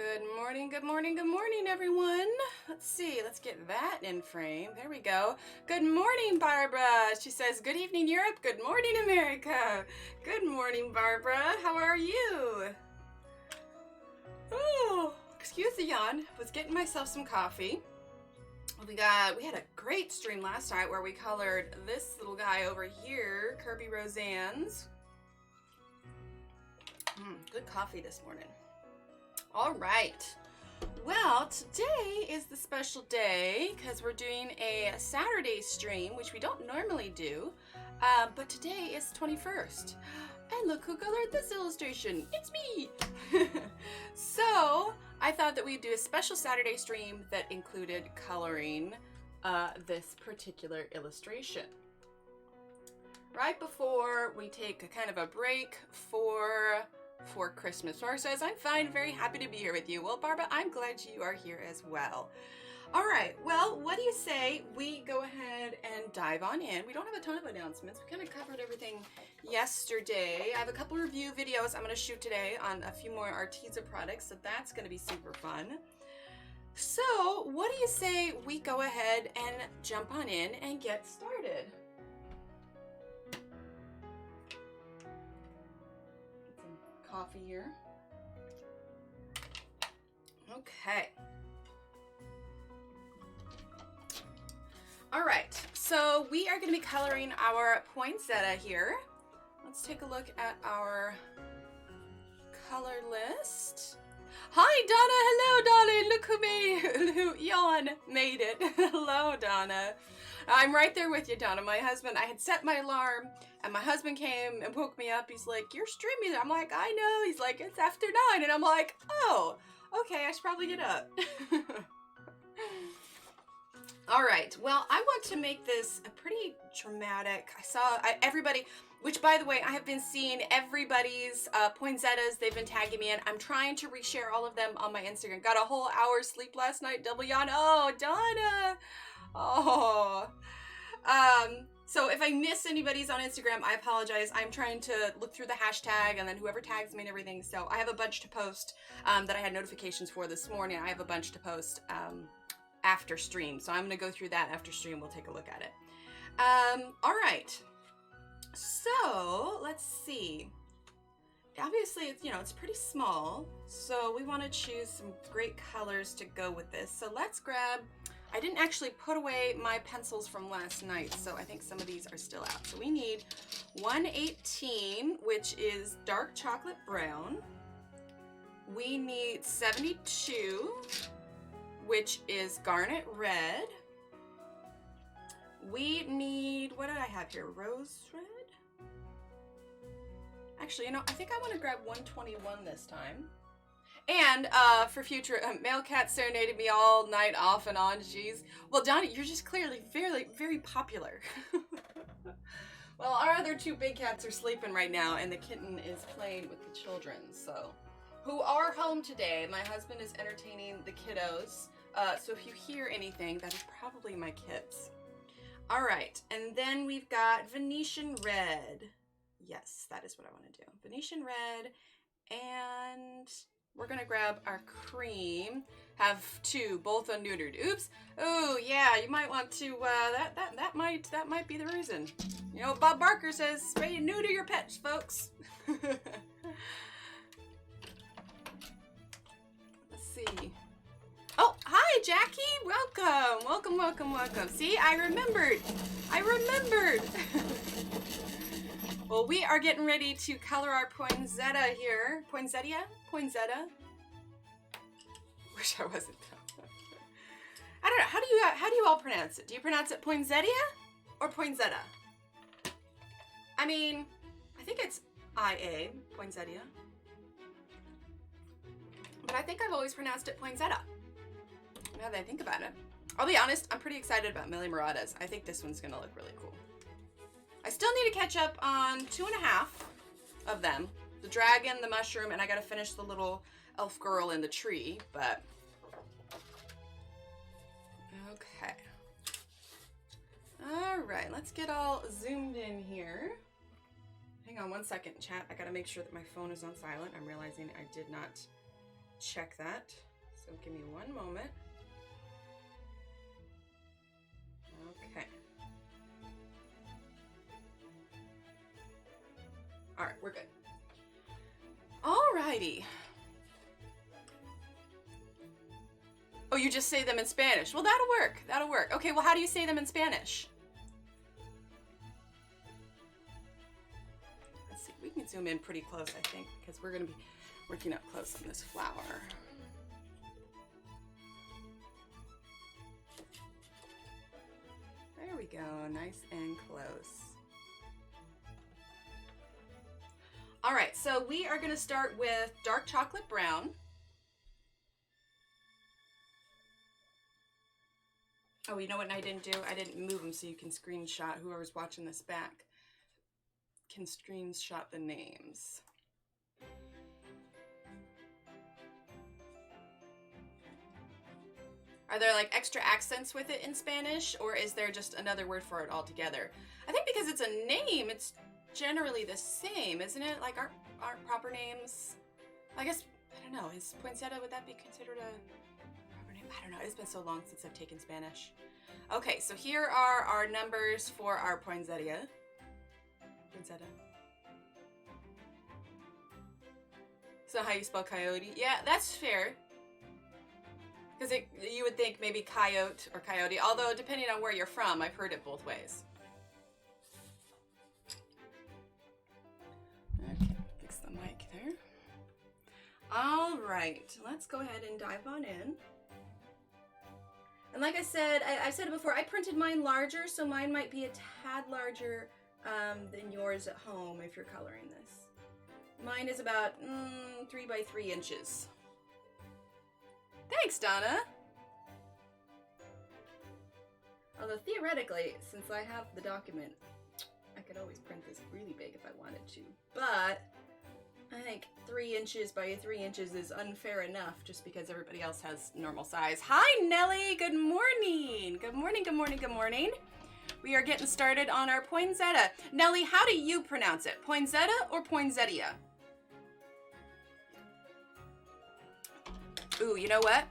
Good morning, good morning, good morning, everyone. Let's see, let's get that in frame. There we go. Good morning, Barbara. She says, good evening, Europe. Good morning, America. Good morning, Barbara. How are you? Oh, excuse the yawn. Was getting myself some coffee. We had a great stream last night where we colored this little guy over here, Kirby Roseanne's. Good coffee this morning. All right. Well, today is the special day because we're doing a Saturday stream, which we don't normally do, but today is 21st. And look who colored this illustration. It's me. So I thought that we'd do a special Saturday stream that included coloring this particular illustration. Right before we take a kind of a break for Christmas. Sora says, I'm fine, very happy to be here with you. Well, Barbara, I'm glad you are here as well. All right, well, what do you say we go ahead and dive on in? We don't have a ton of announcements. We kind of covered everything yesterday. I have a couple review videos I'm going to shoot today on a few more Arteza products, so that's going to be super fun. So, what do you say we go ahead and jump on in and get started? Coffee here. Okay. All right, so we are going to be coloring our poinsettia here. Let's take a look at our color list. Hi, Donna. Hello, darling. Look who Jan made it. Hello, Donna. I'm right there with you, Donna. My husband, I had set my alarm, and my husband came and woke me up. He's like, you're streaming. I'm like, I know. He's like, it's after 9. And I'm like, oh, okay, I should probably get up. All right. Well, I want to make this a pretty dramatic. Everybody, which by the way, I have been seeing everybody's poinsettias. They've been tagging me in. I'm trying to reshare all of them on my Instagram. Got a whole hour's sleep last night. Double yawn. Oh, Donna. Oh. So if I miss anybody's on Instagram, I apologize. I'm trying to look through the hashtag and then whoever tags me and everything. So I have a bunch to post that I had notifications for this morning. I have a bunch to post after stream. So I'm going to go through that after stream. We'll take a look at it. All right. So let's see. Obviously, it's pretty small. So we want to choose some great colors to go with this. So let's grab... I didn't actually put away my pencils from last night, so I think some of these are still out. So we need 118, which is dark chocolate brown. We need 72, which is garnet red. We need, what did I have here? Rose red? Actually, I think I want to grab 121 this time. And for future, male cat serenaded me all night off and on. Jeez. Well, Donnie, you're just clearly very, very popular. Well, our other 2 big cats are sleeping right now, and the kitten is playing with the children, so who are home today. My husband is entertaining the kiddos, so if you hear anything, that is probably my kids. All right, and then we've got Venetian red. Yes, that is what I want to do. Venetian red, and we're gonna grab our cream. Have 2, both unneutered. Oops. Oh yeah, you might want to. That might be the reason. Bob Barker says spay and neuter your pets, folks. Let's see. Oh, hi Jackie. Welcome, welcome, welcome, welcome. See, I remembered. Well, we are getting ready to color our poinsettia here. Poinsettia? Wish I wasn't. I don't know. How do you all pronounce it? Do you pronounce it poinsettia or poinsettia? I mean, I think it's IA, poinsettia. But I think I've always pronounced it poinsettia. Now that I think about it. I'll be honest, I'm pretty excited about Millie Muradas. I think this one's gonna look really cool. I still need to catch up on 2.5 of them. The dragon, the mushroom, and I gotta finish the little elf girl in the tree, but... Okay. Alright, let's get all zoomed in here. Hang on one second, chat. I gotta make sure that my phone is on silent. I'm realizing I did not check that. So give me one moment. Okay. All right, we're good. All righty. Oh, you just say them in Spanish. Well, that'll work. That'll work. Okay, well, how do you say them in Spanish? Let's see. We can zoom in pretty close, I think, because we're going to be working up close on this flower. There we go. Nice and close. All right, so we are going to start with dark chocolate brown. Oh, you know what I didn't do? I didn't move them so you can screenshot. Whoever's watching this back can screenshot the names. Are there like extra accents with it in Spanish, or is there just another word for it altogether? I think because it's a name, it's generally the same, isn't it? Like aren't proper names? I guess, I don't know, is poinsettia, would that be considered a proper name? I don't know, it's been so long since I've taken Spanish. Okay, so here are our numbers for our poinsettia. Poinsettia. So how you spell coyote? Yeah, that's fair. Because you would think maybe coyote or coyote, although depending on where you're from, I've heard it both ways. Okay, fix the mic there. All right, let's go ahead and dive on in. And like I said, I've said it before, I printed mine larger, so mine might be a tad larger than yours at home if you're coloring this. Mine is about 3 by 3 inches. Thanks, Donna. Although theoretically, since I have the document, I could always print this really big if I wanted to. But I think 3 inches by 3 inches is unfair enough just because everybody else has normal size. Hi, Nellie. Good morning. Good morning, good morning, good morning. We are getting started on our poinsettia. Nellie, how do you pronounce it? Poinsettia or poinsettia? Ooh, you know what?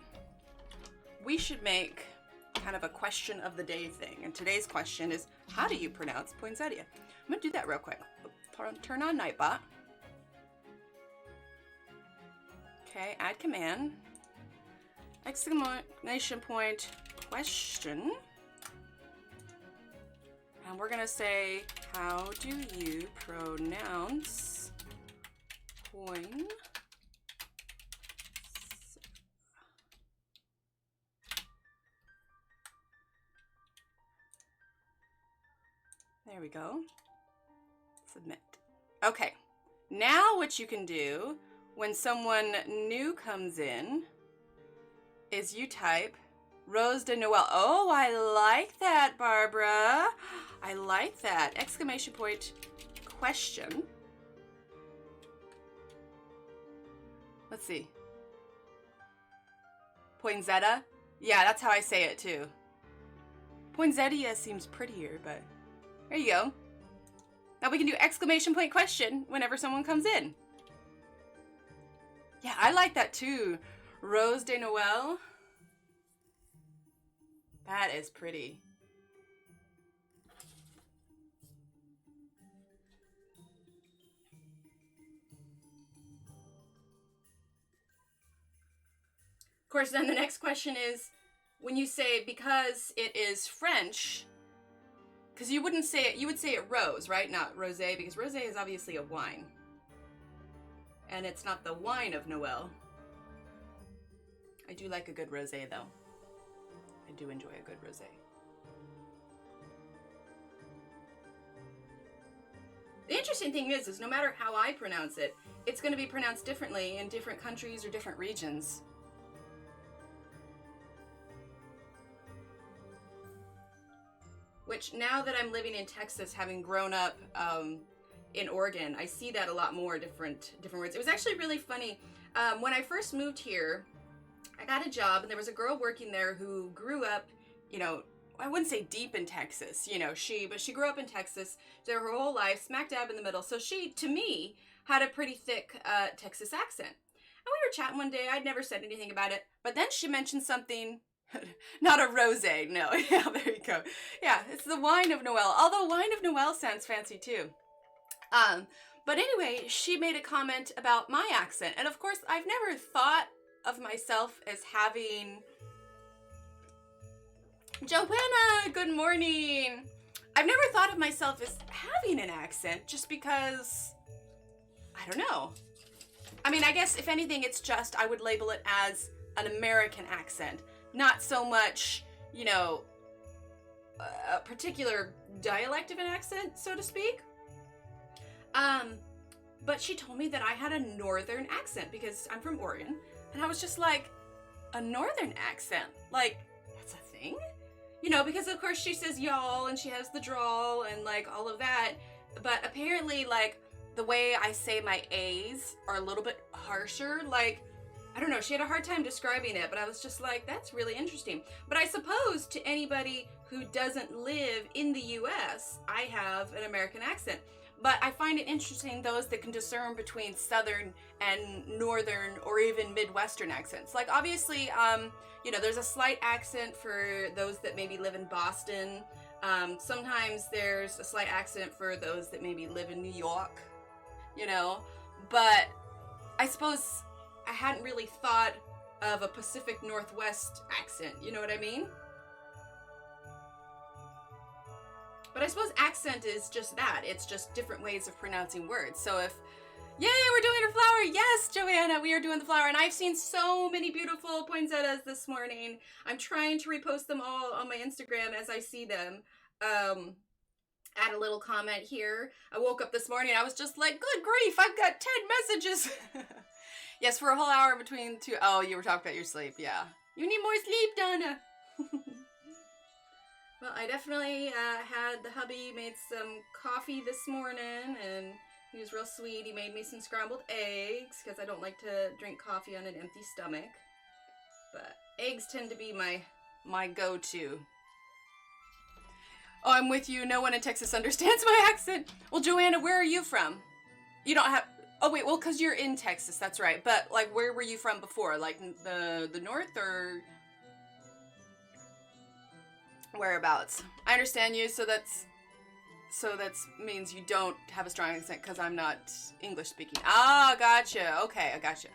We should make kind of a question of the day thing. And today's question is, how do you pronounce poinsettia? I'm gonna do that real quick. Turn on Nightbot. Okay, add command. Exclamation point, question. And we're gonna say, how do you pronounce poinsettia? There we go. Submit. Okay, now what you can do when someone new comes in is you type Rose de Noël. Oh, I like that, Barbara. I like that. Exclamation point, question. Let's see. Poinsettia? Yeah, that's how I say it too. Poinsettia seems prettier, but there you go. Now we can do exclamation point question whenever someone comes in. Yeah, I like that too. Rose de Noël. That is pretty. Of course, then the next question is, when you say because it is French, because you wouldn't say it, you would say it rose, right? Not rosé, because rosé is obviously a wine. And it's not the wine of Noel. I do like a good rosé, though. I do enjoy a good rosé. The interesting thing is no matter how I pronounce it, it's going to be pronounced differently in different countries or different regions. Which, now that I'm living in Texas, having grown up in Oregon, I see that a lot more, different words. It was actually really funny. When I first moved here, I got a job, and there was a girl working there who grew up, you know, I wouldn't say deep in Texas, you know, but she grew up in Texas her whole life, smack dab in the middle. So she, to me, had a pretty thick Texas accent. And we were chatting one day. I'd never said anything about it. But then she mentioned something, not a rosé, no. Yeah, there you go. Yeah, it's the wine of Noel. Although wine of Noel sounds fancy too. But anyway, she made a comment about my accent. And of course, I've never thought of myself as having... Joanna, good morning. I've never thought of myself as having an accent just because, I don't know. I mean, I guess if anything, it's just, I would label it as an American accent. Not so much, you know, a particular dialect of an accent, so to speak. But she told me that I had a northern accent because I'm from Oregon. And I was just like, a northern accent? Like, that's a thing? You know, because of course she says y'all and she has the drawl and like all of that. But apparently like the way I say my A's are a little bit harsher. Like, I don't know, she had a hard time describing it, but I was just like, that's really interesting. But I suppose to anybody who doesn't live in the US, I have an American accent. But I find it interesting those that can discern between Southern and Northern or even Midwestern accents. Like obviously, you know, there's a slight accent for those that maybe live in Boston. Sometimes there's a slight accent for those that maybe live in New York, you know. But I suppose I hadn't really thought of a Pacific Northwest accent, you know what I mean? But I suppose accent is just that. It's just different ways of pronouncing words. So if, yay, we're doing a flower. Yes, Joanna, we are doing the flower. And I've seen so many beautiful poinsettias this morning. I'm trying to repost them all on my Instagram as I see them. Add a little comment here. I woke up this morning. I was just like, good grief, I've got 10 messages. Yes, for a whole hour between two. Oh, you were talking about your sleep. Yeah. You need more sleep, Donna. Well, I definitely had the hubby made some coffee this morning, and he was real sweet. He made me some scrambled eggs, because I don't like to drink coffee on an empty stomach. But eggs tend to be my go-to. Oh, I'm with you. No one in Texas understands my accent. Well, Joanna, where are you from? You don't have... Oh, wait, well, because you're in Texas, that's right. But, like, where were you from before? Like, the north, or... Whereabouts? I understand you, so that's means you don't have a strong accent because I'm not English speaking. Ah, gotcha. Okay, I gotcha.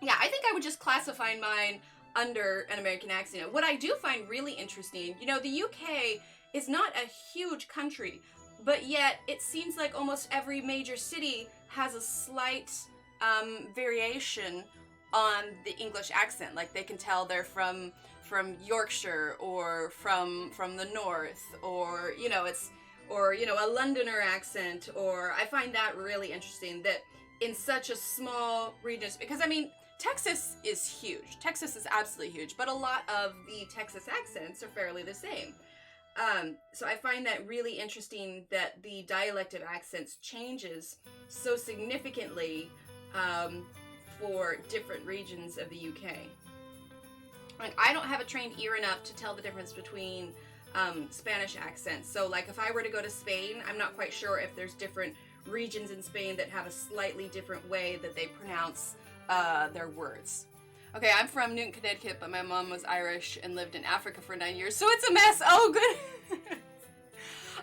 Yeah, I think I would just classify mine under an American accent. What I do find really interesting, you know, the UK is not a huge country, but yet it seems like almost every major city has a slight variation on the English accent. Like they can tell they're from Yorkshire or from the north, or you know, it's, or you know, a Londoner accent. Or I find that really interesting that in such a small region, because I mean Texas is huge. Texas is absolutely huge, but a lot of the Texas accents are fairly the same. So I find that really interesting that the dialect of accents changes so significantly for different regions of the UK. Like, I don't have a trained ear enough to tell the difference between Spanish accents. So like if I were to go to Spain, I'm not quite sure if there's different regions in Spain that have a slightly different way that they pronounce their words. Okay, I'm from Newton, Connecticut, but my mom was Irish and lived in Africa for 9 years, so it's a mess. Oh, good.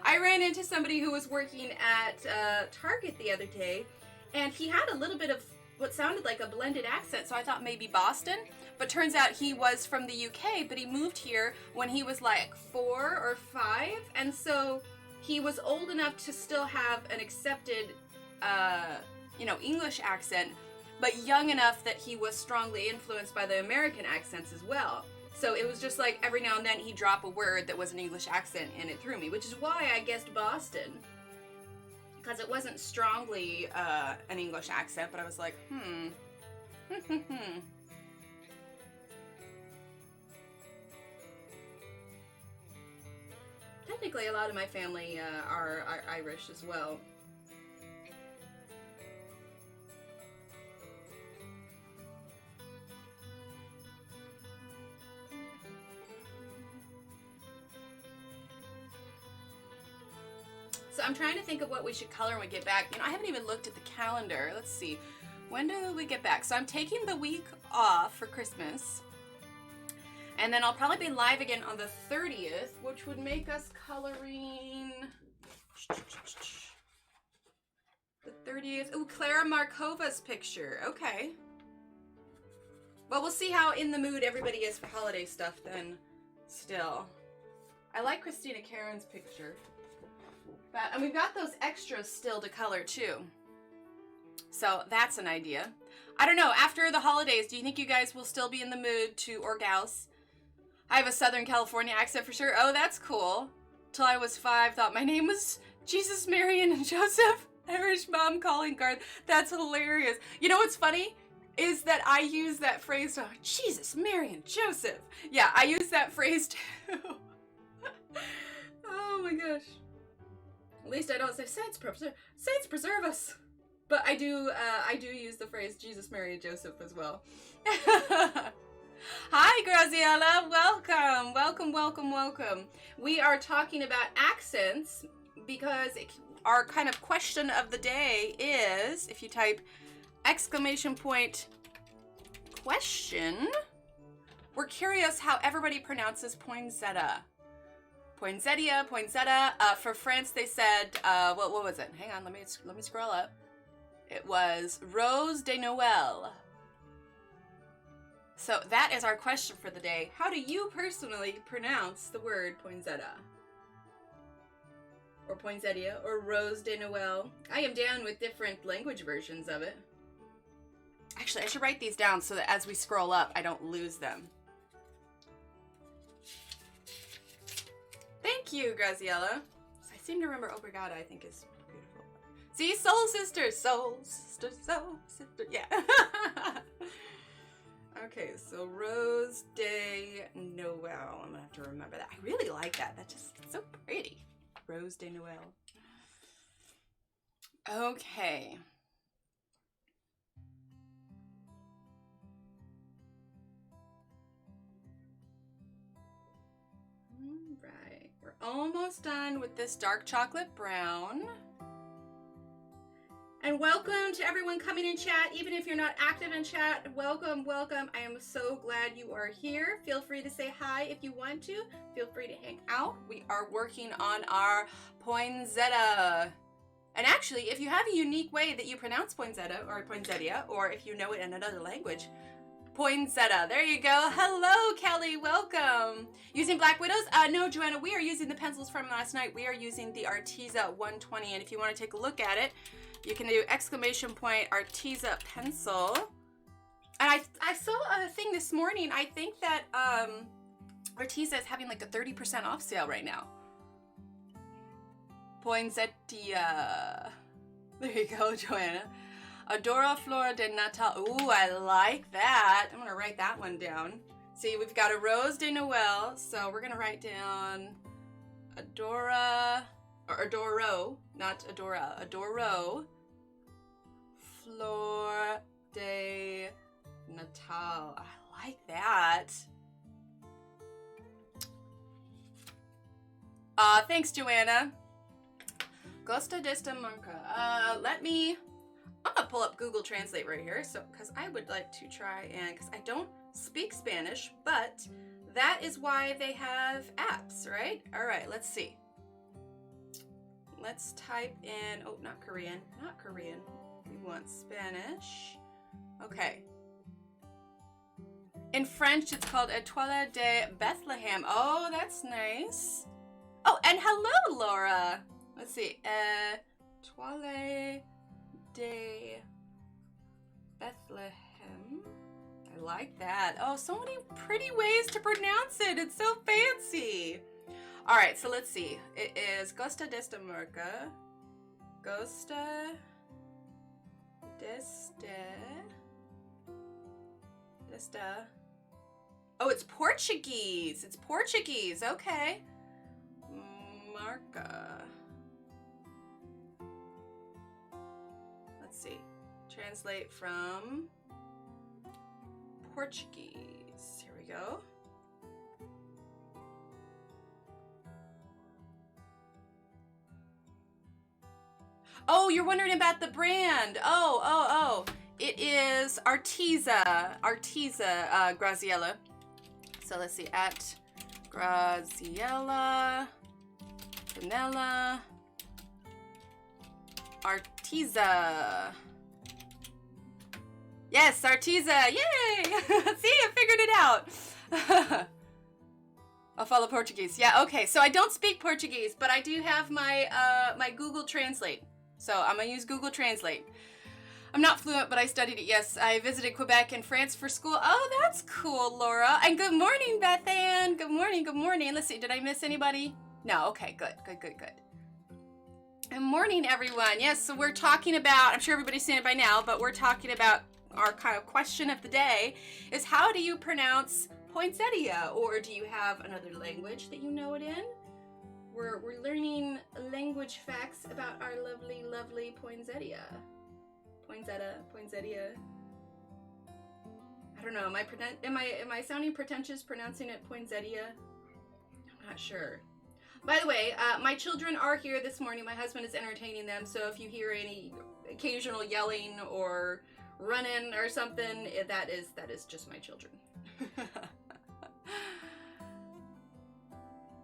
I ran into somebody who was working at Target the other day, and he had a little bit of what sounded like a blended accent, so I thought maybe Boston, but turns out he was from the UK, but he moved here when he was like 4 or 5, and so he was old enough to still have an accepted, you know, English accent, but young enough that he was strongly influenced by the American accents as well. So it was just like every now and then he'd drop a word that was an English accent, and it threw me, which is why I guessed Boston. Because it wasn't strongly an English accent, but I was like, Technically, a lot of my family are Irish as well. So I'm trying to think of what we should color when we get back. You know, I haven't even looked at the calendar. Let's see. When do we get back? So I'm taking the week off for Christmas. And then I'll probably be live again on the 30th, which would make us coloring the 30th. Ooh, Clara Markova's picture. Okay. Well, we'll see how in the mood everybody is for holiday stuff then still. I like Christina Karen's picture. And we've got those extras still to color too. So that's an idea. I don't know, after the holidays, do you think you guys will still be in the mood to or gals? I have a Southern California accent for sure. Oh, that's cool. Till I was 5, thought my name was Jesus, Mary, and Joseph. Irish mom calling card. That's hilarious. You know what's funny? Is that I use that phrase to Jesus, Mary, and Joseph. Yeah, I use that phrase too. Oh my gosh. At least I don't say saints preserve us. But I do use the phrase Jesus, Mary, and Joseph as well. Hi, Graziella. Welcome, welcome, welcome, welcome. We are talking about accents because our kind of question of the day is, if you type exclamation point question, we're curious how everybody pronounces poinsettia. Poinsettia, poinsettia. For France, they said, what was it? Hang on, let me scroll up. It was Rose de Noël. So that is our question for the day. How do you personally pronounce the word poinsettia? Or poinsettia, or Rose de Noël? I am down with different language versions of it. Actually, I should write these down so that as we scroll up, I don't lose them. Thank you, Graziella. I seem to remember Obrigada, I think is beautiful. See, soul sisters, soul sister, soul sister, yeah. Okay, so Rose de Noël. I'm gonna have to remember that. I really like that. That's just so pretty. Rose de Noël. Okay. All right, we're almost done with this dark chocolate brown. And welcome to everyone coming in chat, even if you're not active in chat. Welcome, welcome. I am so glad you are here. Feel free to say hi if you want to. Feel free to hang out. We are working on our poinsettia. And actually, if you have a unique way that you pronounce poinsettia, or if you know it in another language, poinsettia. There you go. Hello, Kelly. Welcome. Using Black Widows? No, Joanna, we are using the pencils from last night. We are using the Arteza 120. And if you want to take a look at it, you can do exclamation point Arteza pencil. And I saw a thing this morning. I think that Arteza is having like a 30% off sale right now. Poinsettia. There you go, Joanna. Adora Flora de Natal. Ooh, I like that. I'm gonna write that one down. See, we've got a Rose de Noël, so we're gonna write down Adora, or Adoro, not Adora, Adoro Flor de Natal. I like that. Thanks, Joanna. Costa desta Marca. I'm gonna pull up Google Translate right here, so because I would like to try and, because I don't speak Spanish, but that is why they have apps, right? All right, let's see. Let's type in, oh, not Korean, not Korean. We want Spanish. Okay. In French, it's called Étoile de Bethlehem. Oh, that's nice. Oh, and hello, Laura. Let's see. Étoile de Bethlehem. I like that. Oh, so many pretty ways to pronounce it. It's so fancy. All right, so let's see. It is Costa desta Marca. Costa desta. Oh, it's Portuguese. It's Portuguese. Okay. Marca. Let's see. Translate from Portuguese. Here we go. Oh, you're wondering about the brand. Oh. it is Arteza, Graziella. So let's see, at Graziella, Vanilla, Arteza. Yes, Arteza, yay! See, I figured it out. I'll follow Portuguese. Yeah, okay, so I don't speak Portuguese, but I do have my my Google Translate. So I'm gonna use Google Translate. I'm not fluent, but I studied it, yes. I visited Quebec and France for school. Oh, that's cool, Laura. And good morning, Beth Ann. Good morning, good morning. Let's see, did I miss anybody? No, okay, good. Good morning, everyone. Yes, so we're talking about, I'm sure everybody's seen it by now, but we're talking about our kind of question of the day is how do you pronounce poinsettia? Or do you have another language that you know it in? We're learning language facts about our lovely, lovely poinsettia. Poinsettia. I don't know, am I sounding pretentious pronouncing it poinsettia? I'm not sure. By the way, my children are here this morning. My husband is entertaining them, so if you hear any occasional yelling or running or something, that is just my children.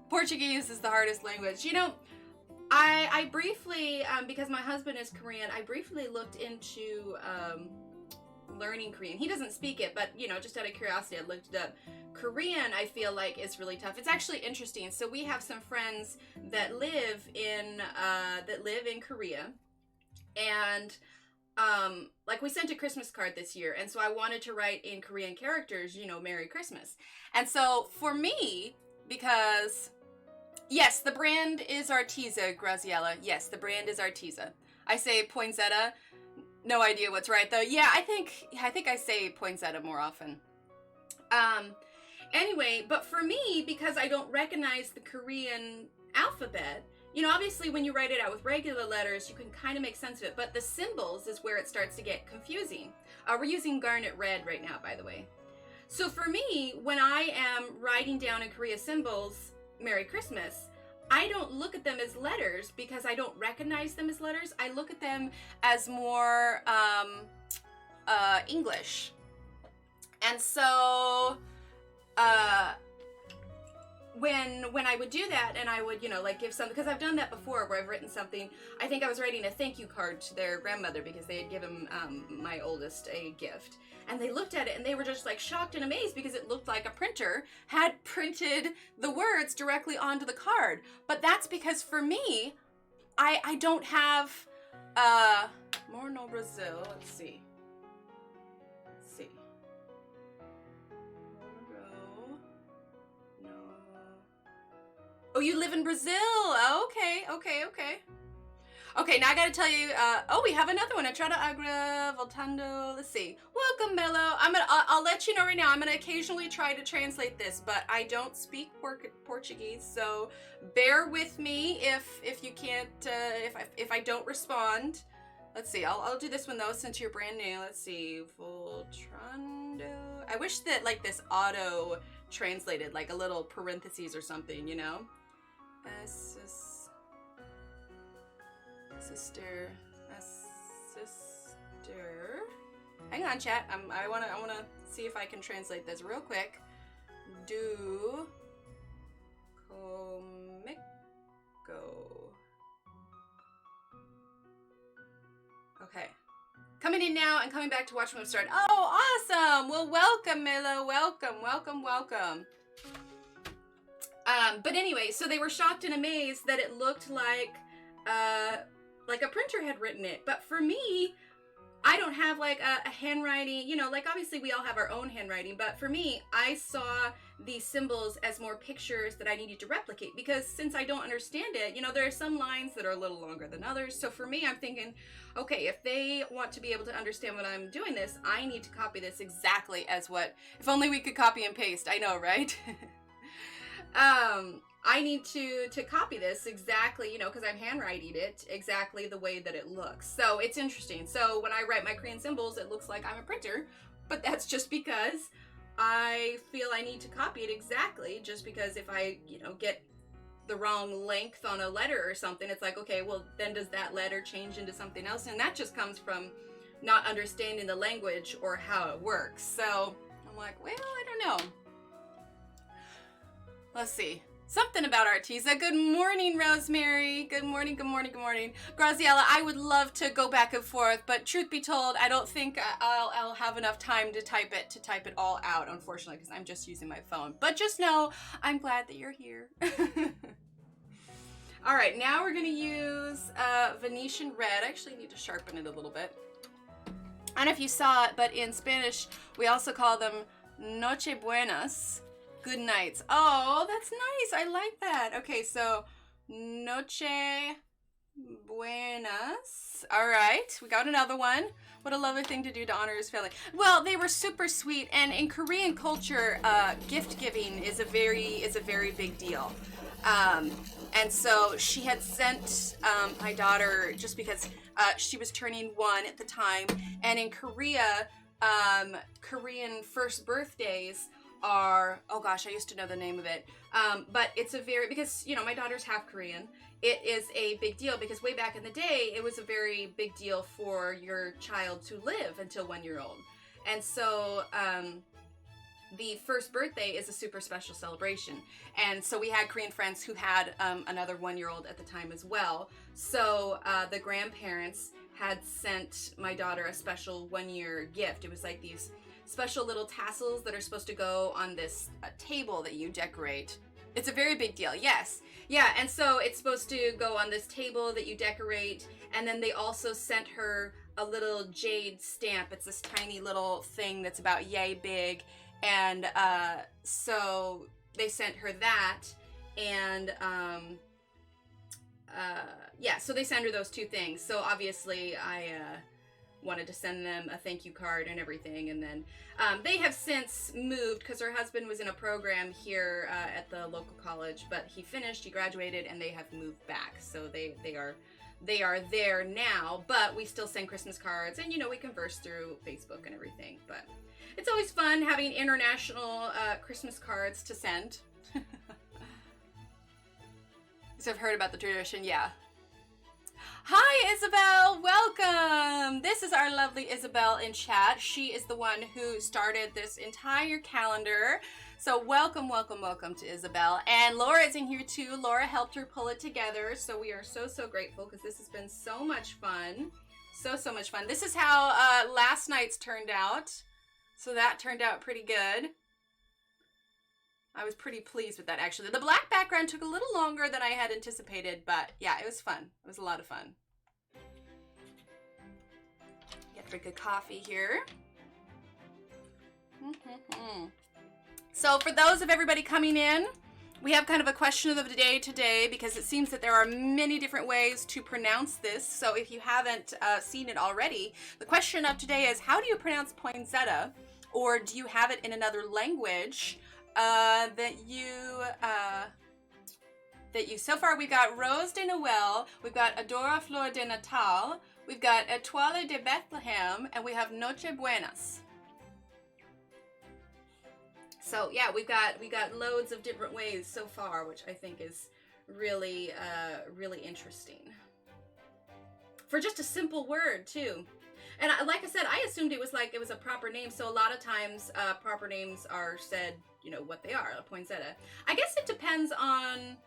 Portuguese is the hardest language. You know, I briefly, because my husband is Korean, I briefly looked into learning Korean. He doesn't speak it, but, you know, just out of curiosity, I looked it up. Korean, I feel like, is really tough. It's actually interesting. So we have some friends that live in Korea, and like we sent a Christmas card this year, and so I wanted to write in Korean characters, you know, Merry Christmas. And so for me, because yes, the brand is Arteza, Graziella. Yes, the brand is Arteza. I say poinsettia. No idea what's right though. Yeah, I think I say poinsettia more often. Anyway, but for me, because I don't recognize the Korean alphabet, you know, obviously when you write it out with regular letters, you can kind of make sense of it, but the symbols is where it starts to get confusing. We're using garnet red right now, by the way. So for me, when I am writing down in Korea symbols, Merry Christmas, I don't look at them as letters because I don't recognize them as letters. I look at them as more English. And so when I would do that and I would, you know, like give some, because I've done that before where I've written something. I think I was writing a thank you card to their grandmother because they had given my oldest a gift. And they looked at it and they were just like shocked and amazed because it looked like a printer had printed the words directly onto the card. But that's because for me, I don't have more no Brazil. Let's see. No. Oh, you live in Brazil. Okay. Okay, now I gotta tell you, oh, we have another one. Entrada Agra, Voltando, let's see. Welcome, Melo. I'll let you know right now, I'm gonna occasionally try to translate this, but I don't speak Portuguese, so bear with me if you can't, if I don't respond. Let's see, I'll do this one though, since you're brand new. Let's see, Voltando. I wish that, like, this auto translated, like a little parentheses or something, you know? Sister. Hang on, chat. I wanna see if I can translate this real quick. Do comico. Okay. Coming in now and coming back to watch when we start. Oh, awesome! Well, welcome, Milo. Welcome. But anyway, so they were shocked and amazed that it looked like a printer had written it. But for me, I don't have like a handwriting, you know, like obviously we all have our own handwriting, but for me, I saw these symbols as more pictures that I needed to replicate because since I don't understand it, you know, there are some lines that are a little longer than others. So for me, I'm thinking, okay, if they want to be able to understand what I'm doing this, I need to copy this exactly as what, if only we could copy and paste, I know, right? I need to copy this exactly, you know, because I'm handwriting it exactly the way that it looks. So it's interesting. So when I write my Korean symbols, it looks like I'm a printer, but that's just because I feel I need to copy it exactly, just because if I, you know, get the wrong length on a letter or something, it's like, okay, well, then does that letter change into something else? And that just comes from not understanding the language or how it works. So I'm like, well, I don't know. Let's see. Something about Arteza. Good morning, Rosemary. Good morning, good morning, good morning. Graziella, I would love to go back and forth, but truth be told, I don't think I'll have enough time to type it all out, unfortunately, because I'm just using my phone. But just know, I'm glad that you're here. All right, now we're gonna use Venetian red. I actually need to sharpen it a little bit. I don't know if you saw it, but in Spanish, we also call them Noche Buenas. Good nights. Oh, that's nice. I like that. Okay, so Noche Buenas. All right, we got another one. What a lovely thing to do to honor his family. Well, they were super sweet, and in Korean culture, gift giving is a very big deal. And so she had sent my daughter, just because she was turning 1 at the time, and in Korea, Korean first birthdays are, oh gosh, I used to know the name of it, but it's a very, because, you know, my daughter's half Korean, it is a big deal, because way back in the day, it was a very big deal for your child to live until 1 year old. And so the first birthday is a super special celebration. And so we had Korean friends who had another 1 year old at the time as well. So the grandparents had sent my daughter a special 1 year gift. It was like these special little tassels that are supposed to go on this table that you decorate. It's a very big deal, yes. Yeah, and so it's supposed to go on this table that you decorate, and then they also sent her a little jade stamp. It's this tiny little thing that's about yay big, and so they sent her that, and yeah, so they sent her those 2 things. So obviously I wanted to send them a thank you card and everything, and then they have since moved, because her husband was in a program here at the local college, but he finished, he graduated, and they have moved back. So they are there now, but we still send Christmas cards, and you know, we converse through Facebook and everything. But it's always fun having international Christmas cards to send. So I've heard about the tradition, yeah. Hi, Isabel. Welcome. This is our lovely Isabel in chat. She is the one who started this entire calendar. So welcome, welcome, welcome to Isabel. And Laura is in here too. Laura helped her pull it together. So we are so grateful, because this has been so much fun. So much fun. This is how last night's turned out. So that turned out pretty good. I was pretty pleased with that, actually. The black background took a little longer than I had anticipated, but yeah, it was fun. It was a lot of fun. Get a drink of coffee here. So for those of everybody coming in, we have kind of a question of the day today, because it seems that there are many different ways to pronounce this. So if you haven't seen it already, the question of today is, how do you pronounce poinsettia? Or do you have it in another language? That you, so far we've got Rose de Noël, we've got Adora Flor de Natal, we've got Etoile de Bethlehem, and we have Noche Buenas. So yeah, we got loads of different ways so far, which I think is really interesting. For just a simple word too. And like I said, I assumed it was a proper name. So a lot of times proper names are said, you know, what they are, a poinsettia. I guess it depends on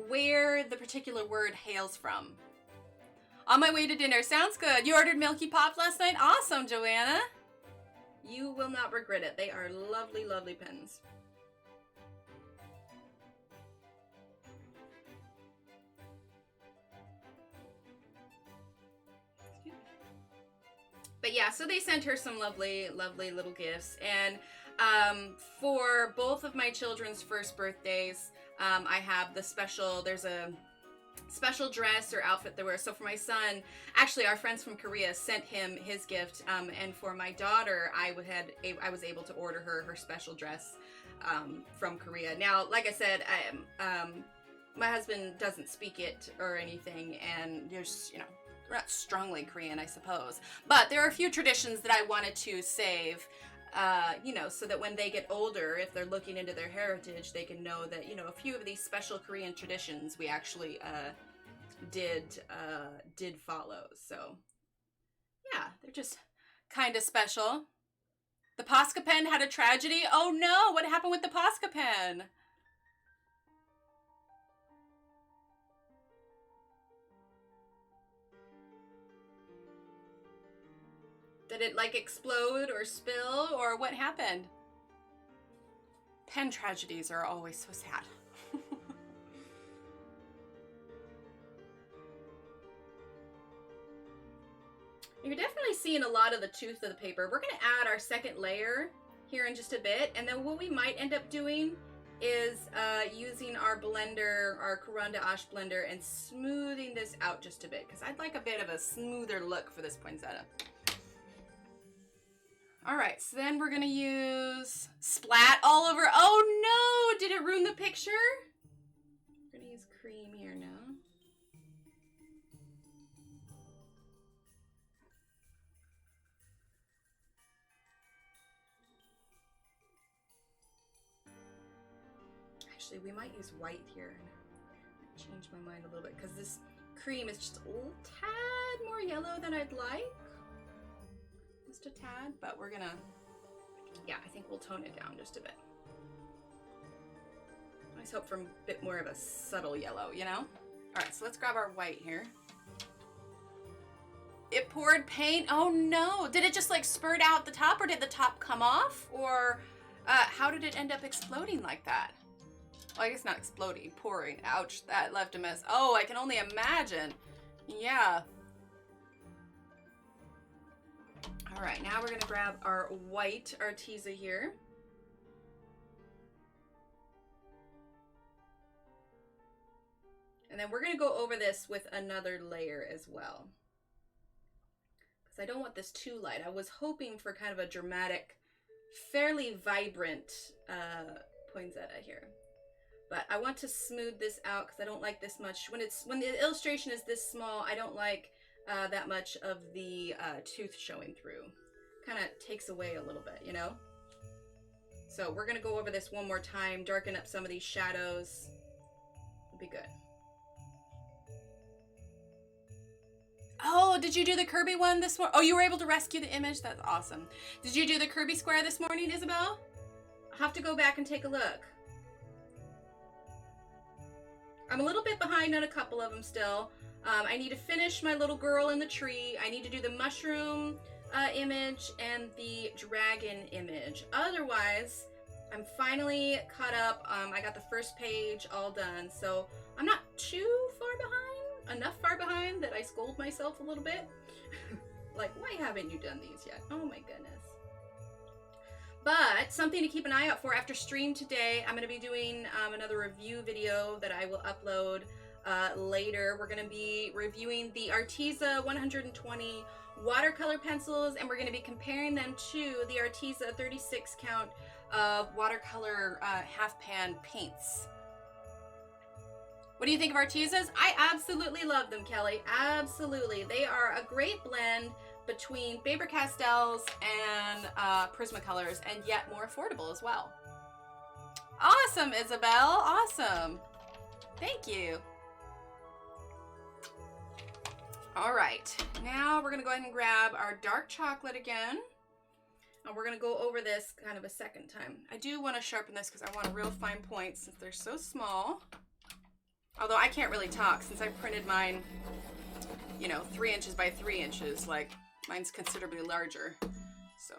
where the particular word hails from. On my way to dinner. Sounds good. You ordered Milky Pop last night? Awesome, Joanna. You will not regret it. They are lovely, lovely pens. But yeah, so they sent her some lovely, lovely little gifts. And for both of my children's first birthdays, I have there's a special dress or outfit they wear. So for my son, actually our friends from Korea sent him his gift. And for my daughter, I was able to order her special dress from Korea. Now, like I said, my husband doesn't speak it or anything, and there's, you know, we're not strongly Korean, I suppose. But there are a few traditions that I wanted to save, you know, so that when they get older, if they're looking into their heritage, they can know that, you know, a few of these special Korean traditions we actually did follow. So, Yeah, they're just kind of special. The Posca pen had a tragedy. Oh no, what happened with the Posca pen? Did it like explode or spill or what happened? Pen tragedies are always so sad. You're definitely seeing a lot of the tooth of the paper. We're gonna add our second layer here in just a bit, and then what we might end up doing is using our blender, our Caran d'Ache blender, and smoothing this out just a bit, because I'd like a bit of a smoother look for this poinsettia. All right, so then we're gonna use splat all over. Oh no, did it ruin the picture? We're gonna use cream here now. Actually, we might use white here. Change my mind a little bit because this cream is just a little tad more yellow than I'd like. Just a tad, but we're gonna, yeah, I think we'll tone it down just a bit. I just hope for a bit more of a subtle yellow, you know? All right, so let's grab our white here. It poured paint. Oh no, did it just like spurt out the top, or did the top come off? Or how did it end up exploding like that? Well, I guess not exploding, pouring. Ouch, that left a mess. Oh, I can only imagine. Yeah. All right, now we're gonna grab our white Arteza here. And then we're gonna go over this with another layer as well, because I don't want this too light. I was hoping for kind of a dramatic, fairly vibrant poinsettia here. But I want to smooth this out because I don't like this much. When the illustration is this small, I don't like that much of the tooth showing through. Kind of takes away a little bit, you know? So we're gonna go over this one more time, darken up some of these shadows. It'll be good. Oh, did you do the Kirby one this morning? Oh, you were able to rescue the image? That's awesome. Did you do the Kirby square this morning, Isabel? I'll have to go back and take a look. I'm a little bit behind on a couple of them still. I need to finish my little girl in the tree. I need to do the mushroom image and the dragon image. Otherwise, I'm finally caught up. I got the first page all done, so I'm not too far behind. Enough far behind that I scold myself a little bit. Like, why haven't you done these yet? Oh my goodness. But something to keep an eye out for after stream today. I'm going to be doing another review video that I will upload later. We're going to be reviewing the Arteza 120 watercolor pencils, and we're going to be comparing them to the Arteza 36 count of watercolor half pan paints. What do you think of Artezas? I absolutely love them, Kelly. Absolutely. They are a great blend between Faber-Castells and Prismacolors, and yet more affordable as well. Awesome, Isabel. Awesome. Thank you. All right. Now we're going to go ahead and grab our dark chocolate again. And we're going to go over this kind of a second time. I do want to sharpen this because I want a real fine point since they're so small. Although I can't really talk since I printed mine, you know, 3 inches by 3 inches. Like, mine's considerably larger. So,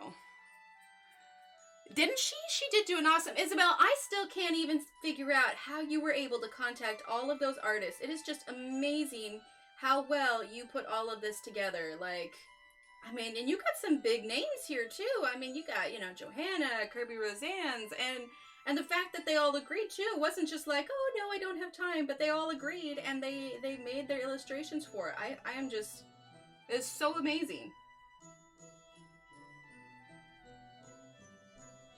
didn't she? She did do an awesome. Isabel, I still can't even figure out how you were able to contact all of those artists. It is just amazing how well you put all of this together. Like, I mean, and you got some big names here too. I mean, you got, you know, Johanna, Kirby Roseanne's, and the fact that they all agreed too, it wasn't just like, oh no, I don't have time, but they all agreed and they made their illustrations for it. I am just, it's so amazing.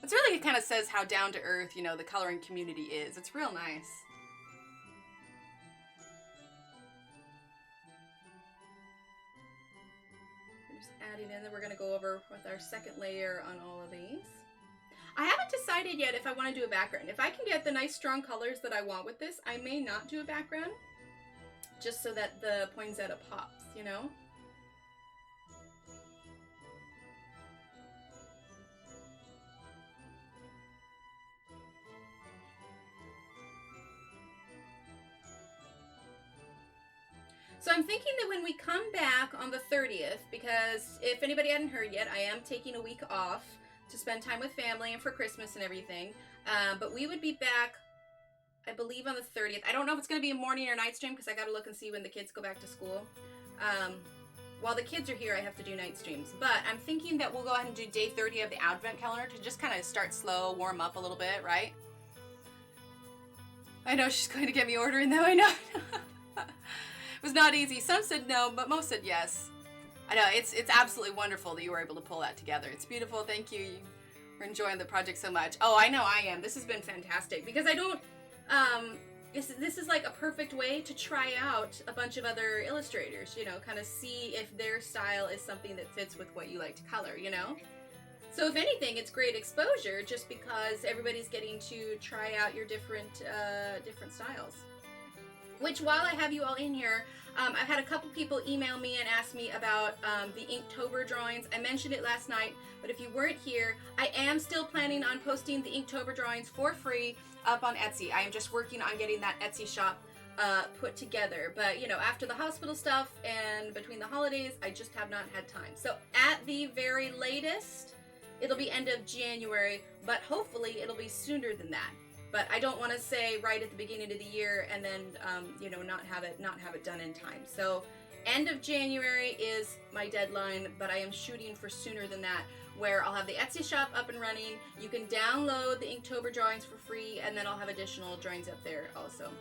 It's really, it kind of says how down to earth, you know, the coloring community is. It's real nice. We're just adding in, then we're going to go over with our second layer on all of these. I haven't decided yet if I want to do a background. If I can get the nice strong colors that I want with this, I may not do a background, just so that the poinsettia pops, you know? So I'm thinking that when we come back on the 30th, because if anybody hadn't heard yet, I am taking a week off to spend time with family and for Christmas and everything. But we would be back, I believe, on the 30th. I don't know if it's going to be a morning or night stream because I got to look and see when the kids go back to school. While the kids are here, I have to do night streams. But I'm thinking that we'll go ahead and do day 30 of the Advent calendar to just kind of start slow, warm up a little bit, right? I know she's going to get me ordering though, I know. It was not easy. Some said no, but most said yes. I know, it's absolutely wonderful that you were able to pull that together. It's beautiful, thank you. We're enjoying the project so much. Oh, I know I am. This has been fantastic because I don't, this is like a perfect way to try out a bunch of other illustrators, you know, kind of see if their style is something that fits with what you like to color, you know? So if anything, it's great exposure just because everybody's getting to try out your different styles. Which, while I have you all in here, I've had a couple people email me and ask me about the Inktober drawings. I mentioned it last night, but if you weren't here, I am still planning on posting the Inktober drawings for free up on Etsy. I am just working on getting that Etsy shop put together. But, you know, after the hospital stuff and between the holidays, I just have not had time. So at the very latest, it'll be end of January, but hopefully it'll be sooner than that. But I don't want to say right at the beginning of the year and then, you know, not have it done in time. So end of January is my deadline, but I am shooting for sooner than that, where I'll have the Etsy shop up and running. You can download the Inktober drawings for free, and then I'll have additional drawings up there also.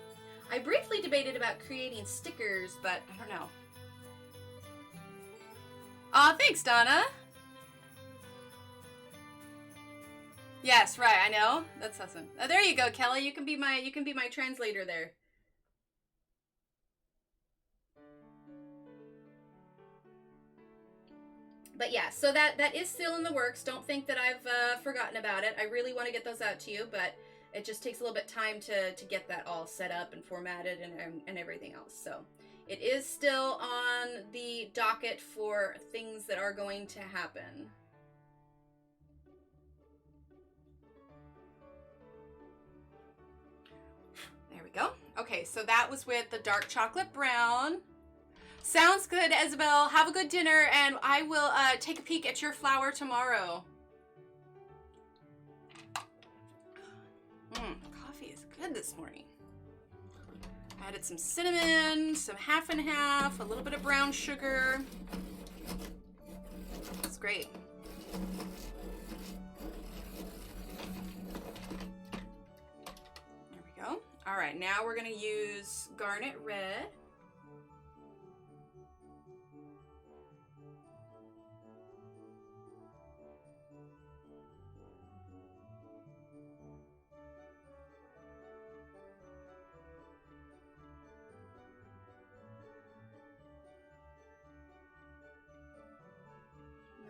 I briefly debated about creating stickers, but I don't know. Aw, thanks, Donna. Yes, right, I know. That's awesome. There you go, Kelly. You can be my translator there. But yeah, so that is still in the works. Don't think that I've forgotten about it. I really want to get those out to you, but it just takes a little bit of time to get that all set up and formatted and everything else. So it is still on the docket for things that are going to happen. There we go. Okay, so that was with the dark chocolate brown. Sounds good, Isabel. Have a good dinner, and I will take a peek at your flower tomorrow. Coffee is good this morning. I added some cinnamon, some half and half, a little bit of brown sugar. It's great. There we go. All right, now we're going to use garnet red.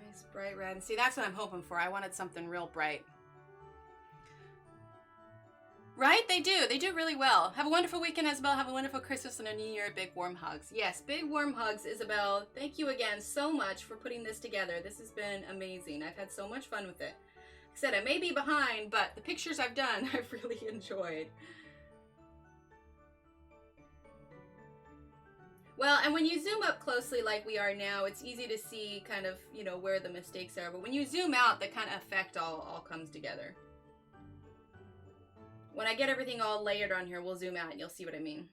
Nice bright red. And see, that's what I'm hoping for. I wanted something real bright. Right? They do. They do really well. Have a wonderful weekend, Isabel. Have a wonderful Christmas and a New Year. Big warm hugs. Yes, big warm hugs, Isabel. Thank you again so much for putting this together. This has been amazing. I've had so much fun with it. Like I said, I may be behind, but the pictures I've done, I've really enjoyed. Well, and when you zoom up closely like we are now, it's easy to see kind of, you know, where the mistakes are. But when you zoom out, the kind of effect all comes together. When I get everything all layered on here, we'll zoom out and you'll see what I mean.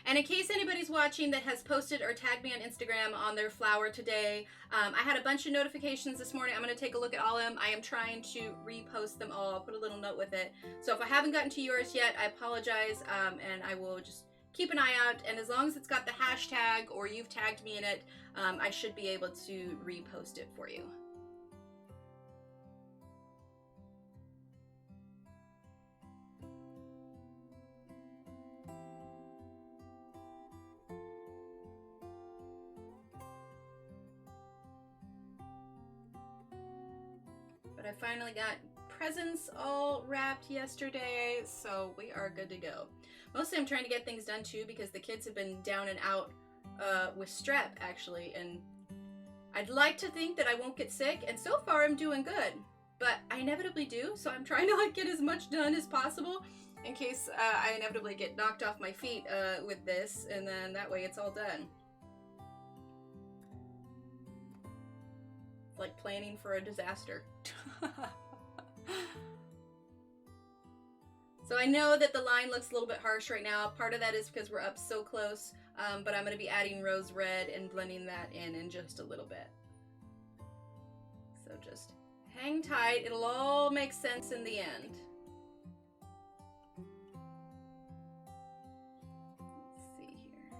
And in case anybody's watching that has posted or tagged me on Instagram on their flower today, I had a bunch of notifications this morning. I'm going to take a look at all of them. I am trying to repost them all. I'll put a little note with it. So if I haven't gotten to yours yet, I apologize, and I will just keep an eye out. And as long as it's got the hashtag or you've tagged me in it, I should be able to repost it for you. But I finally got presents all wrapped yesterday, so we are good to go. Mostly I'm trying to get things done too because the kids have been down and out with strep actually, and I'd like to think that I won't get sick, and so far I'm doing good. but I inevitably do, so I'm trying to like get as much done as possible in case I inevitably get knocked off my feet with this, and then that way it's all done. It's like planning for a disaster. So I know that the line looks a little bit harsh right now. Part of that is because we're up so close, but I'm going to be adding rose red and blending that in just a little bit. So just hang tight. It'll all make sense in the end. Let's see here.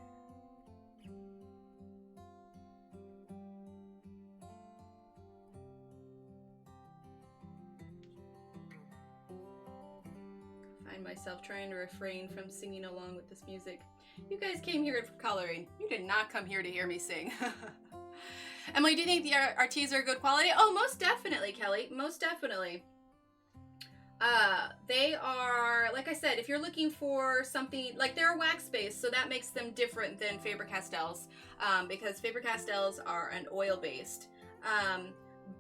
Find myself trying to refrain from singing along with this music. You guys came here for coloring. You did not come here to hear me sing. Emily, do you think the Arteza are good quality? Oh, most definitely, Kelly. Most definitely. They are, like I said, if you're looking for something, like they're wax-based, so that makes them different than Faber-Castells, because Faber-Castells are an oil-based.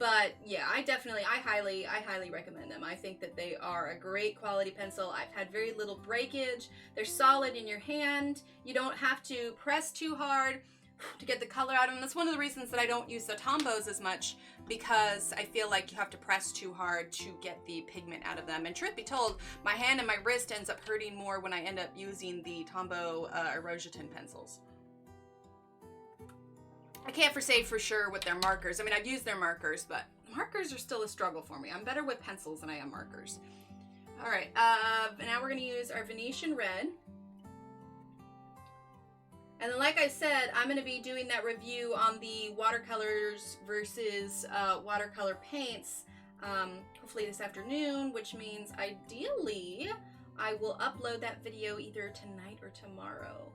But yeah, I highly recommend them. I think that they are a great quality pencil. I've had very little breakage. They're solid in your hand. You don't have to press too hard to get the color out of them. That's one of the reasons that I don't use the Tombos as much, because I feel like you have to press too hard to get the pigment out of them. And truth be told, my hand and my wrist ends up hurting more when I end up using the Tombow Erosion pencils. I can't say for sure with their markers. I mean, I've used their markers, but markers are still a struggle for me. I'm better with pencils than I am markers. All right, now we're gonna use our Venetian red. And then, like I said, I'm gonna be doing that review on the watercolors versus watercolor paints, hopefully this afternoon, which means ideally I will upload that video either tonight or tomorrow.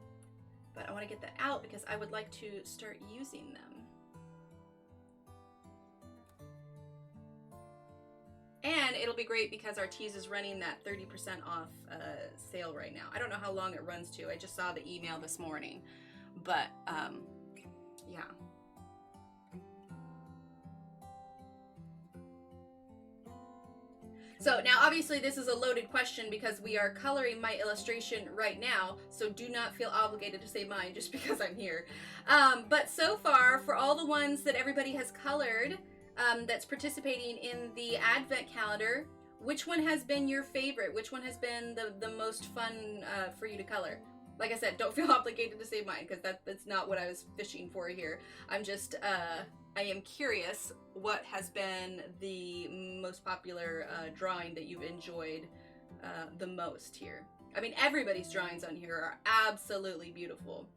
But I want to get that out because I would like to start using them. And it'll be great because Arteza is running that 30% off sale right now. I don't know how long it runs to. I just saw the email this morning. But, yeah. So now obviously this is a loaded question because we are coloring my illustration right now, so do not feel obligated to say mine just because I'm here. But so far, for all the ones that everybody has colored that's participating in the Advent calendar, which one has been your favorite? Which one has been the most fun for you to color? Like I said, don't feel obligated to say mine because that's not what I was fishing for here. I'm just... I am curious what has been the most popular drawing that you've enjoyed the most here. I mean, everybody's drawings on here are absolutely beautiful.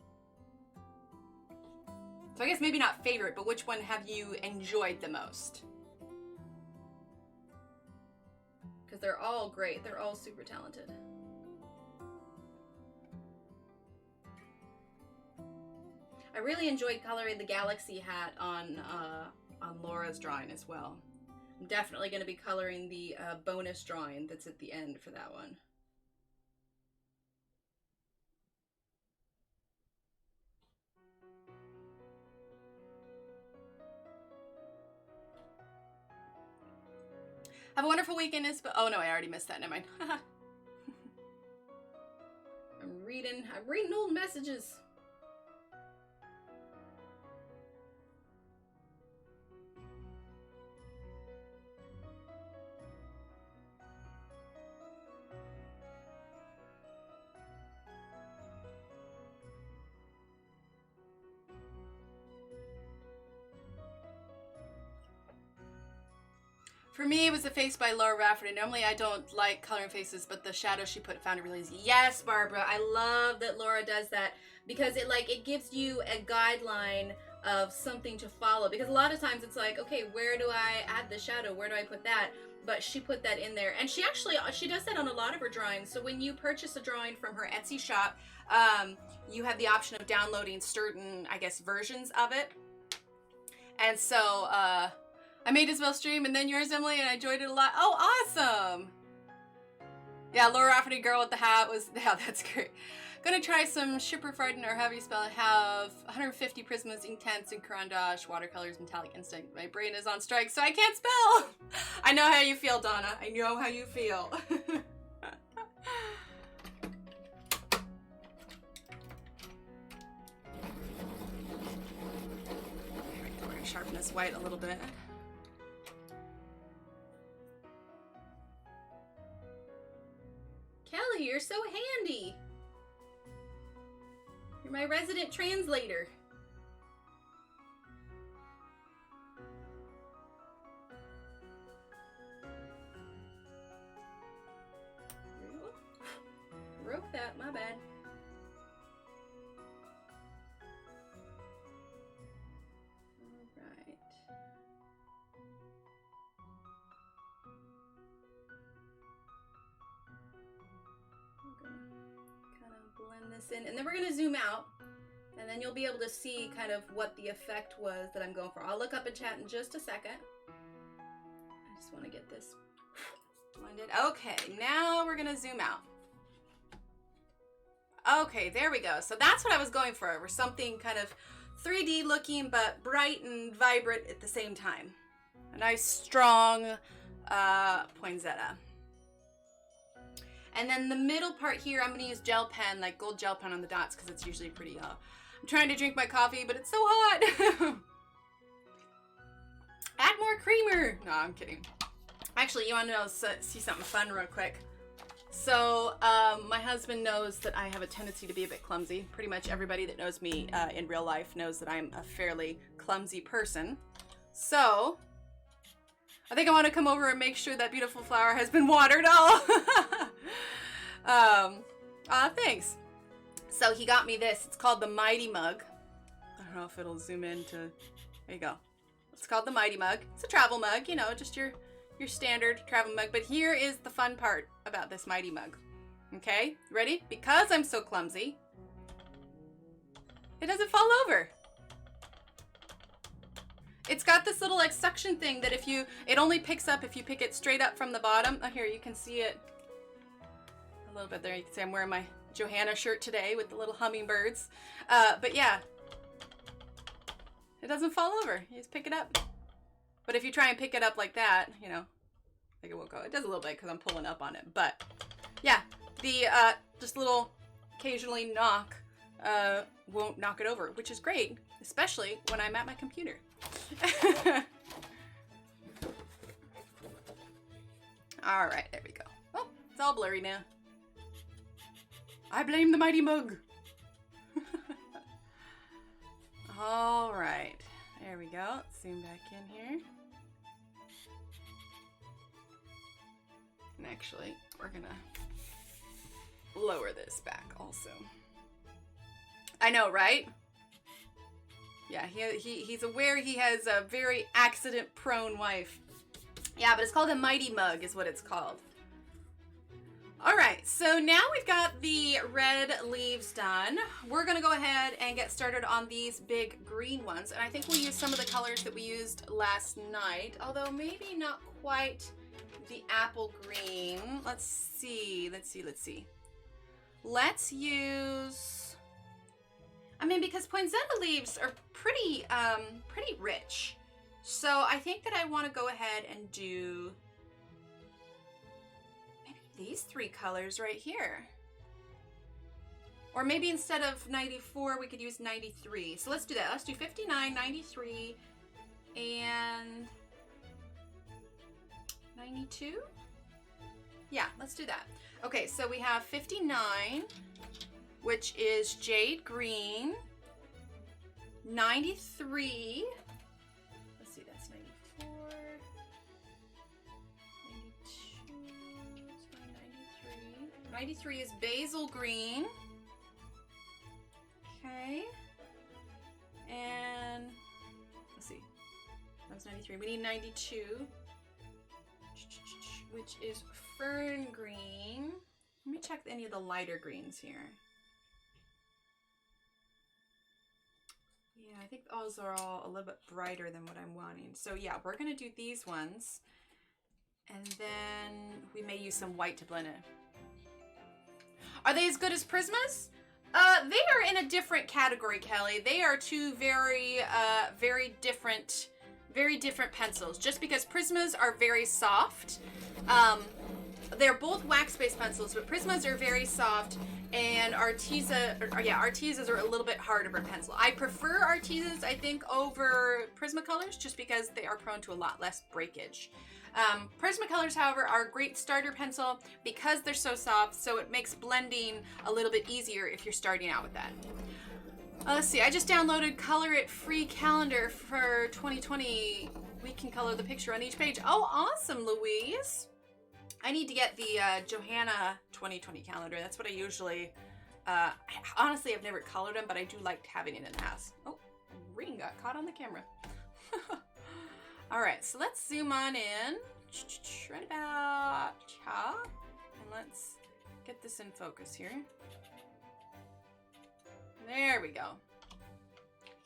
So I guess maybe not favorite, but which one have you enjoyed the most? Because they're all great. They're all super talented. I really enjoyed coloring the galaxy hat on Laura's drawing as well. I'm definitely going to be coloring the bonus drawing that's at the end for that one. Have a wonderful weekend, Isabel. Oh no, I already missed that. Never mind. I'm reading old messages. For me, it was a face by Laura Rafferty. Normally, I don't like coloring faces, but the shadow she put found it really easy. Yes, Barbara, I love that Laura does that because it gives you a guideline of something to follow. Because a lot of times it's like, okay, where do I add the shadow? Where do I put that? But she put that in there, and she does that on a lot of her drawings. So when you purchase a drawing from her Etsy shop, you have the option of downloading certain, I guess, versions of it. And so, I made Isabel's stream and then yours, Emily, and I enjoyed it a lot. Oh, awesome! Yeah, Laura Rafferty girl with the hat was, yeah, that's great. Gonna try some Schipperfarden, or however you spell it. Have 150 Prismas, Inktense, and Carandash, watercolors, metallic instinct. My brain is on strike, so I can't spell. I know how you feel, Donna. I know how you feel. We're gonna sharpen this white a little bit. Kelly, you're so handy. You're my resident translator. Broke that, my bad. Alright. Blend this in, and then we're going to zoom out, and then you'll be able to see kind of what the effect was that I'm going for. I'll look up in chat in just a second. I just want to get this blended. Okay, now we're going to zoom out. Okay, there we go. So that's what I was going for something kind of 3D looking, but bright and vibrant at the same time. A nice, strong poinsettia. And then the middle part here, I'm gonna use gel pen, like gold gel pen on the dots, because it's usually pretty, I'm trying to drink my coffee, but it's so hot. Add more creamer. No, I'm kidding. Actually, you wanna know, see something fun real quick. So, my husband knows that I have a tendency to be a bit clumsy. Pretty much everybody that knows me in real life knows that I'm a fairly clumsy person. So, I think I want to come over and make sure that beautiful flower has been watered all. Thanks. So he got me this. It's called the Mighty Mug. I don't know if it'll zoom in to, there you go. It's called the Mighty Mug. It's a travel mug, you know, just your standard travel mug. But here is the fun part about this Mighty Mug. Okay, ready? Because I'm so clumsy, it doesn't fall over. It's got this little like suction thing that it only picks up if you pick it straight up from the bottom. Oh, here, you can see it a little bit there. You can see I'm wearing my Johanna shirt today with the little hummingbirds. But yeah, it doesn't fall over. You just pick it up. But if you try and pick it up like that, you know, like it won't go. It does a little bit because I'm pulling up on it. But yeah, the just little occasionally knock won't knock it over, which is great, especially when I'm at my computer. All right, there we go. Oh, it's all blurry now. I blame the Mighty Mug. All right, there we go. Let's zoom back in here. And actually, we're gonna lower this back also. I know, right? Yeah, he's aware he has a very accident-prone wife. Yeah, but it's called a Mighty Mug is what it's called. All right, so now we've got the red leaves done. We're gonna go ahead and get started on these big green ones. And I think we'll use some of the colors that we used last night, although maybe not quite the apple green. Let's see. Let's use... I mean, because poinsettia leaves are pretty rich. So I think that I want to go ahead and do maybe these three colors right here. Or maybe instead of 94, we could use 93. So let's do that. Let's do 59, 93, and 92. Yeah, let's do that. Okay, so we have 59, which is jade green. 93. Let's see, that's 94. 92. 93. 93 is basil green. Okay. And let's see. That was 93. We need 92, which is fern green. Let me check any of the lighter greens here. Yeah, I think those are all a little bit brighter than what I'm wanting. So yeah, we're gonna do these ones. And then we may use some white to blend it. Are they as good as Prismas? They are in a different category, Kelly. They are two very different pencils. Just because Prismas are very soft. They're both wax-based pencils, but Prismas are very soft, and Artezas are a little bit harder of a pencil. I prefer Artezas, I think, over Prismacolors, just because they are prone to a lot less breakage. Prismacolors, however, are a great starter pencil because they're so soft, so it makes blending a little bit easier if you're starting out with that. Let's see, I just downloaded Color It free calendar for 2020. We can color the picture on each page. Oh, awesome, Louise. I need to get the Johanna 2020 calendar. That's what I usually, honestly, I've never colored them, but I do like having it in the house. Oh, a ring got caught on the camera. All right, so let's zoom on in, right about here, and let's get this in focus here. There we go.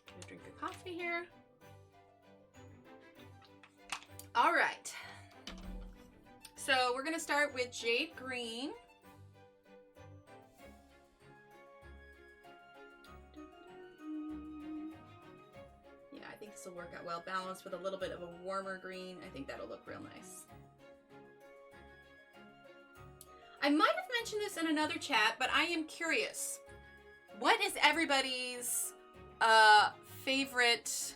Gonna drink a coffee here. All right. So we're gonna start with Jade Green. Yeah, I think this will work out well, balanced with a little bit of a warmer green. I think that'll look real nice. I might have mentioned this in another chat, but I am curious. What is everybody's favorite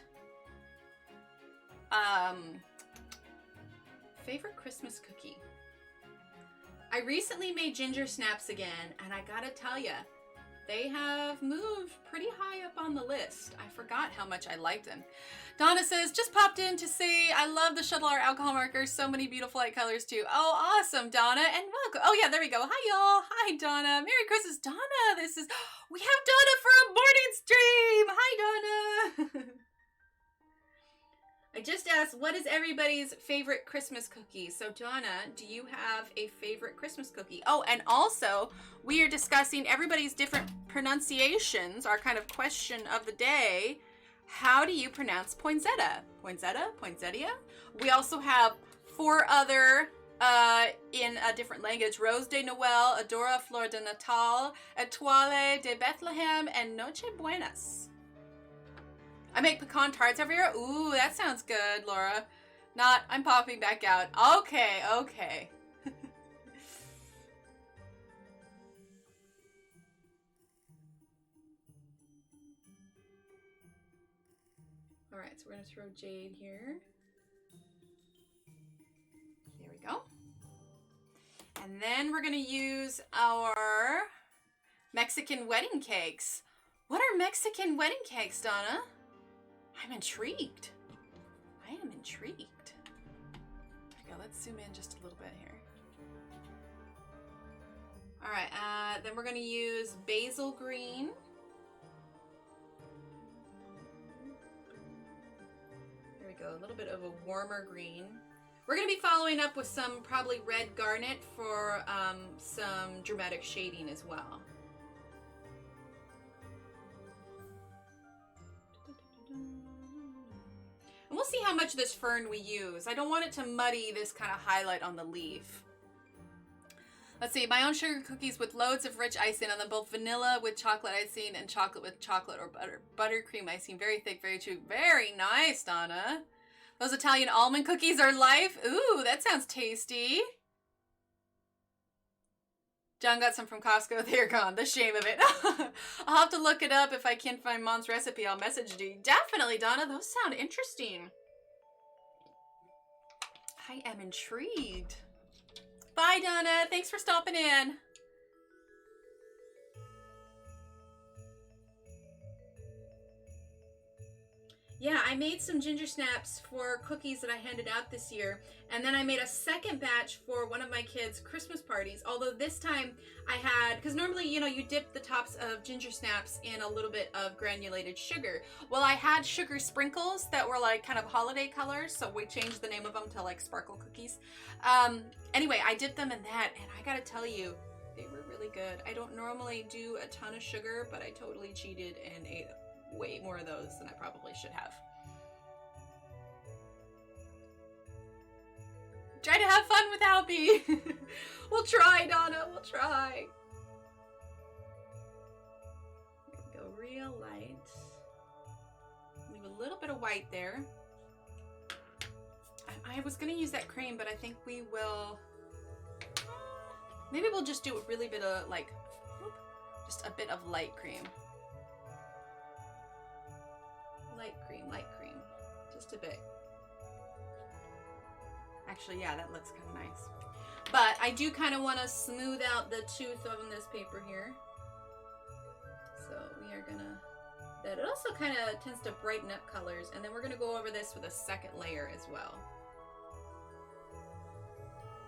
Christmas cookie? I recently made ginger snaps again, and I gotta tell ya, they have moved pretty high up on the list. I forgot how much I liked them. Donna says, just popped in to say, I love the Shuttle Art alcohol markers. So many beautiful light colors too. Oh, awesome, Donna, and welcome. Oh yeah, there we go. Hi y'all. Hi, Donna. Merry Christmas, Donna. We have Donna for a morning stream. Hi, Donna. I just asked, what is everybody's favorite Christmas cookie? So Donna, do you have a favorite Christmas cookie? Oh, and also, we are discussing everybody's different pronunciations, our kind of question of the day. How do you pronounce poinsettia? Poinsettia? Poinsettia? We also have 4 other in a different language. Rose de Noel, Adora Flor de Natal, Etoile de Bethlehem, and Noche Buenas. I make pecan tarts every year. Ooh, that sounds good, Laura. I'm popping back out. Okay. All right, so we're gonna throw Jade here. There we go. And then we're gonna use our Mexican wedding cakes. What are Mexican wedding cakes, Donna? I'm intrigued. I am intrigued. Okay, let's zoom in just a little bit here. All right, then we're gonna use basil green. There we go, a little bit of a warmer green. We're gonna be following up with some probably red garnet for some dramatic shading as well. And we'll see how much of this fern we use. I don't want it to muddy this kind of highlight on the leaf. Let's see, my own sugar cookies with loads of rich icing on them, both vanilla with chocolate icing and chocolate with chocolate or buttercream icing. Very thick, very true. Very nice, Donna. Those Italian almond cookies are life. Ooh, that sounds tasty. John got some from Costco. They're gone. The shame of it. I'll have to look it up. If I can't find Mom's recipe, I'll message you. Definitely, Donna. Those sound interesting. I am intrigued. Bye, Donna. Thanks for stopping in. Yeah, I made some ginger snaps for cookies that I handed out this year. And then I made a second batch for one of my kids' Christmas parties. Although this time I had, because normally, you know, you dip the tops of ginger snaps in a little bit of granulated sugar. Well, I had sugar sprinkles that were like kind of holiday colors. So we changed the name of them to like sparkle cookies. Anyway, I dipped them in that, and I gotta tell you, they were really good. I don't normally do a ton of sugar, but I totally cheated and ate way more of those than I probably should have. Try to have fun without me. We'll try, Donna. We'll try. real light. Leave a little bit of white there. I was gonna use that cream, but I think we will, maybe we'll just do a really bit of like, just a bit of light cream. Light cream, just a bit. Actually, yeah, that looks kind of nice. But I do kind of want to smooth out the tooth on this paper here. So we are gonna, that it also kind of tends to brighten up colors. And then we're gonna go over this with a second layer as well.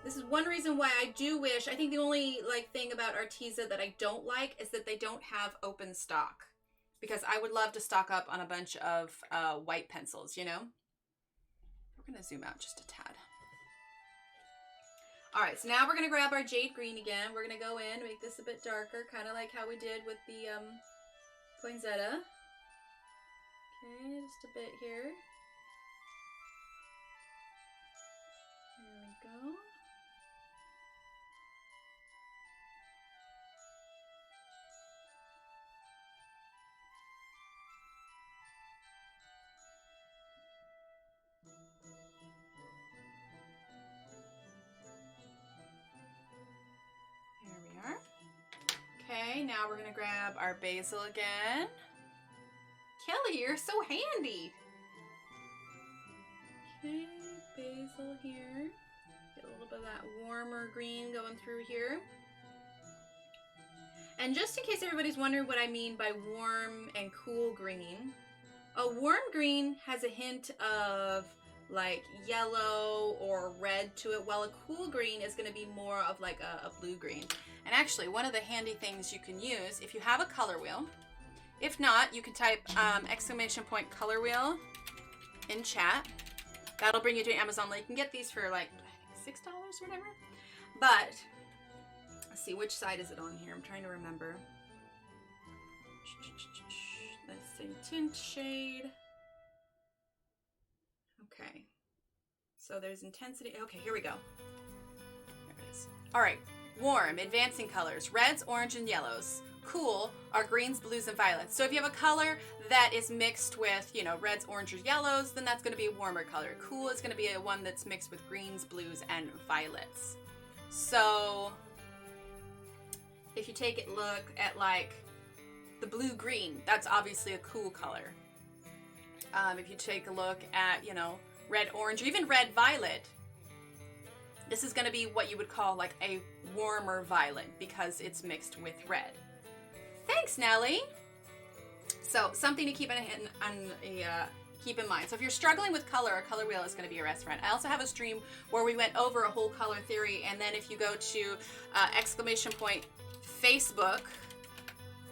This is one reason why I do wish, I think the only like thing about Arteza that I don't like is that they don't have open stock. Because I would love to stock up on a bunch of white pencils, you know? We're gonna zoom out just a tad. All right, so now we're gonna grab our jade green again. We're gonna go in, make this a bit darker, kind of like how we did with the poinsettia. Okay, just a bit here. There we go. Okay, now we're gonna grab our basil again. Kelly, you're so handy. Okay, basil here. Get a little bit of that warmer green going through here. And just in case everybody's wondering what I mean by warm and cool green, a warm green has a hint of like yellow or red to it, while a cool green is going to be more of like a blue green. And actually, one of the handy things you can use, if you have a color wheel, if not, you can type !, color wheel in chat. That'll bring you to Amazon. You can get these for like, I think $6 or whatever. But, let's see, which side is it on here? I'm trying to remember. Let's see, tint shade. Okay, so there's intensity. Okay, here we go. There it is. All right, warm, advancing colors, reds, orange, and yellows. Cool are greens, blues, and violets. So if you have a color that is mixed with, you know, reds, orange, or yellows, then that's going to be a warmer color. Cool is going to be a one that's mixed with greens, blues, and violets. So if you take a look at like the blue-green, that's obviously a cool color. If you take a look at, you know, red, orange, or even red, violet, this is going to be what you would call like a warmer violet because it's mixed with red. Thanks, Nellie. So something to keep keep in mind. So if you're struggling with color, a color wheel is going to be your best friend. I also have a stream where we went over a whole color theory, and then if you go to ! Facebook,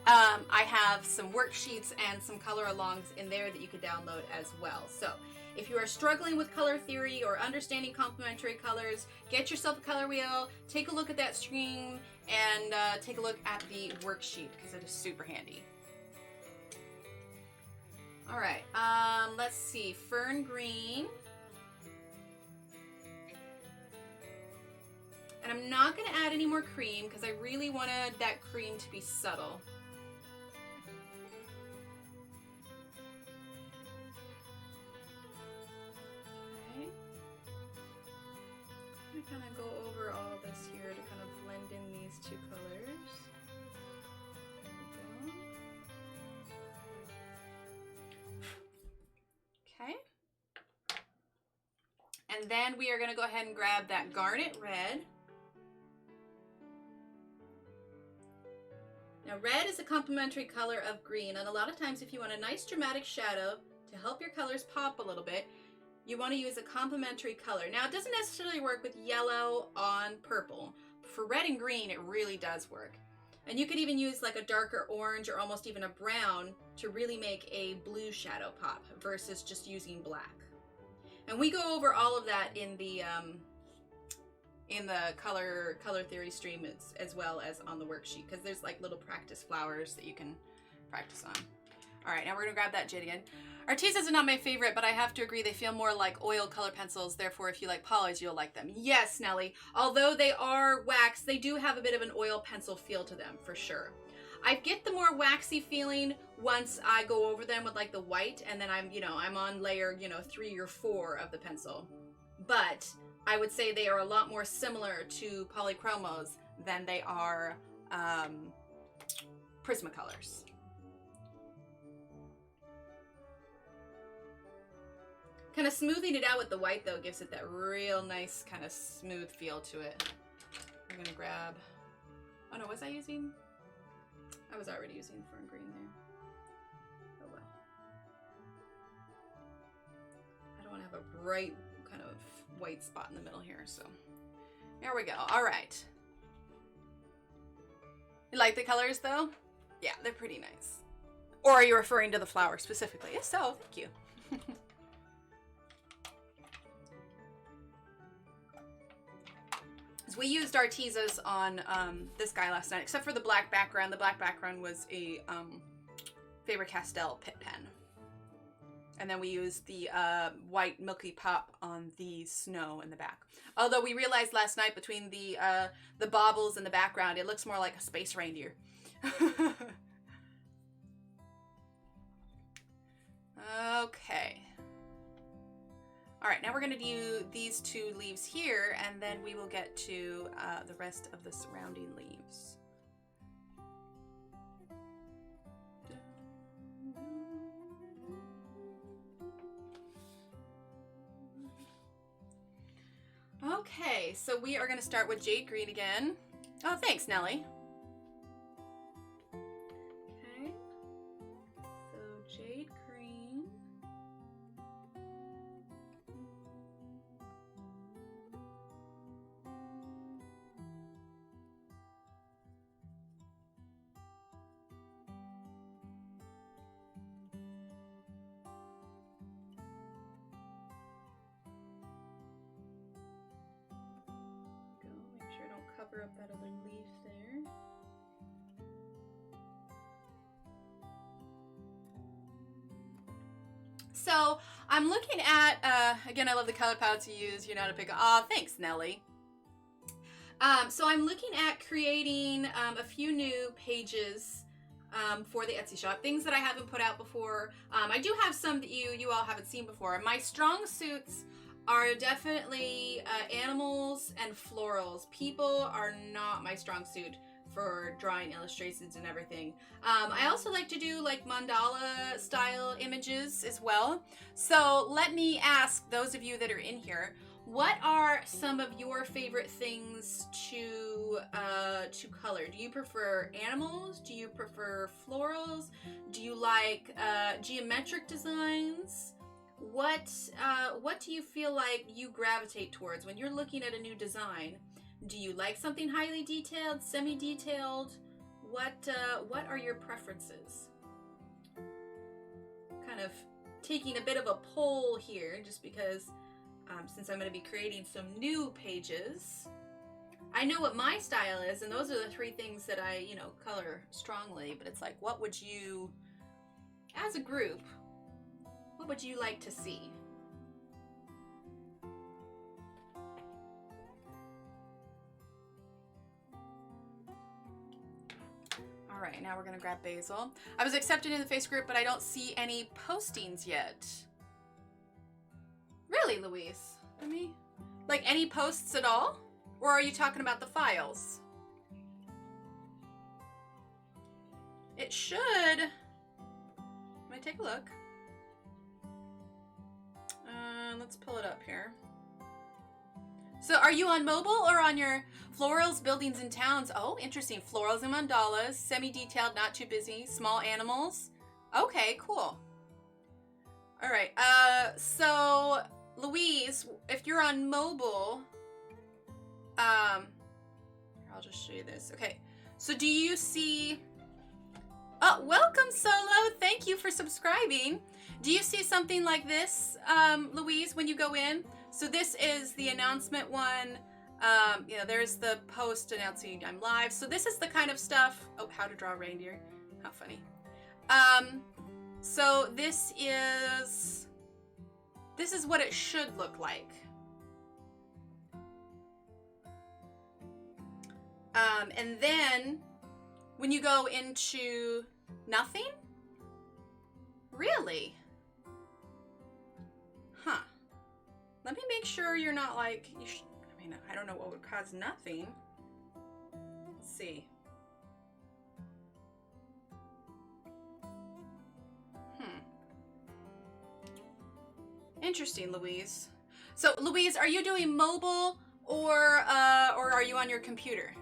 I have some worksheets and some color alongs in there that you can download as well. So if you are struggling with color theory or understanding complementary colors, get yourself a color wheel, take a look at that stream, and take a look at the worksheet because it is super handy. All right, let's see, fern green. And I'm not going to add any more cream because I really wanted that cream to be subtle. Okay. I'm going to kind of go over all of this here to kind of blend in these two colors. There we go. Okay. And then we are going to go ahead and grab that garnet red. Now red is a complementary color of green, and a lot of times if you want a nice dramatic shadow to help your colors pop a little bit, you want to use a complementary color. Now it doesn't necessarily work with yellow on purple. For red and green it really does work. And you could even use like a darker orange or almost even a brown to really make a blue shadow pop versus just using black. And we go over all of that in the color theory stream as well as on the worksheet, because there's like little practice flowers that you can practice on. All right, now we're gonna grab that jade again. Artezas are not my favorite, but I have to agree they feel more like oil color pencils. Therefore, if you like polys, you'll like them. Yes, Nelly. Although they are wax, they do have a bit of an oil pencil feel to them for sure. I get the more waxy feeling once I go over them with like the white, and then I'm, you know, I'm on layer, you know, 3 or 4 of the pencil. But I would say they are a lot more similar to polychromos than they are Prismacolors. Kind of smoothing it out with the white though gives it that real nice kind of smooth feel to it. I'm gonna grab, oh no, was I using? I was already using fern green there. Oh well. I don't want to have a bright kind of white spot in the middle here, so there we go. All right. You like the colors though? Yeah, they're pretty nice. Or are you referring to the flower specifically? If so, thank you. We used Artezas on this guy last night, except for the black background. The black background was a Faber-Castell Pitt pen. And then we used the white Milky Pop on the snow in the back. Although we realized last night between the baubles in the background, it looks more like a space reindeer. Okay. All right, now we're gonna do these 2 leaves here, and then we will get to the rest of the surrounding leaves. Okay, so we are gonna start with jade green again. Oh, thanks, Nellie. Okay, so jade green. Cover up that other leaf there. So I'm looking at, again, I love the color palettes you use. You know how to pick. Aw, thanks, Nellie. So I'm looking at creating a few new pages for the Etsy shop, things that I haven't put out before. I do have some that you all haven't seen before. My strong suits are definitely animals and florals. People are not my strong suit for drawing illustrations and everything. I also like to do like mandala style images as well. So let me ask those of you that are in here, what are some of your favorite things to color? Do you prefer animals? Do you prefer florals? Do you like geometric designs? What do you feel like you gravitate towards when you're looking at a new design? Do you like something highly detailed, semi-detailed? What are your preferences? Kind of taking a bit of a poll here, just because since I'm going to be creating some new pages, I know what my style is, and those are the 3 things that I, you know, color strongly. But it's like, what would you, as a group, what would you like to see? All right, now we're gonna grab basil. I was accepted in the face group, but I don't see any postings yet. Really, Louise? I mean, like any posts at all? Or are you talking about the files? It should. Let me take a look. Let's pull it up here. So are you on mobile or on your florals, buildings, and towns? Oh, interesting. Florals and mandalas, semi-detailed, not too busy, small animals. Okay, cool. All right. So Louise, if you're on mobile, I'll just show you this. Okay. So do you see... Oh, welcome, Solo. Thank you for subscribing. Do you see something like this, Louise, when you go in? So this is the announcement one. You know, there's the post announcing I'm live. So this is the kind of stuff. Oh, how to draw a reindeer. How funny. So this is what it should look like. And then When you go into nothing? Really? Huh. Let me make sure you're not like, I mean, I don't know what would cause nothing. Let's see. Interesting, Louise. So, Louise, are you doing mobile or are you on your computer?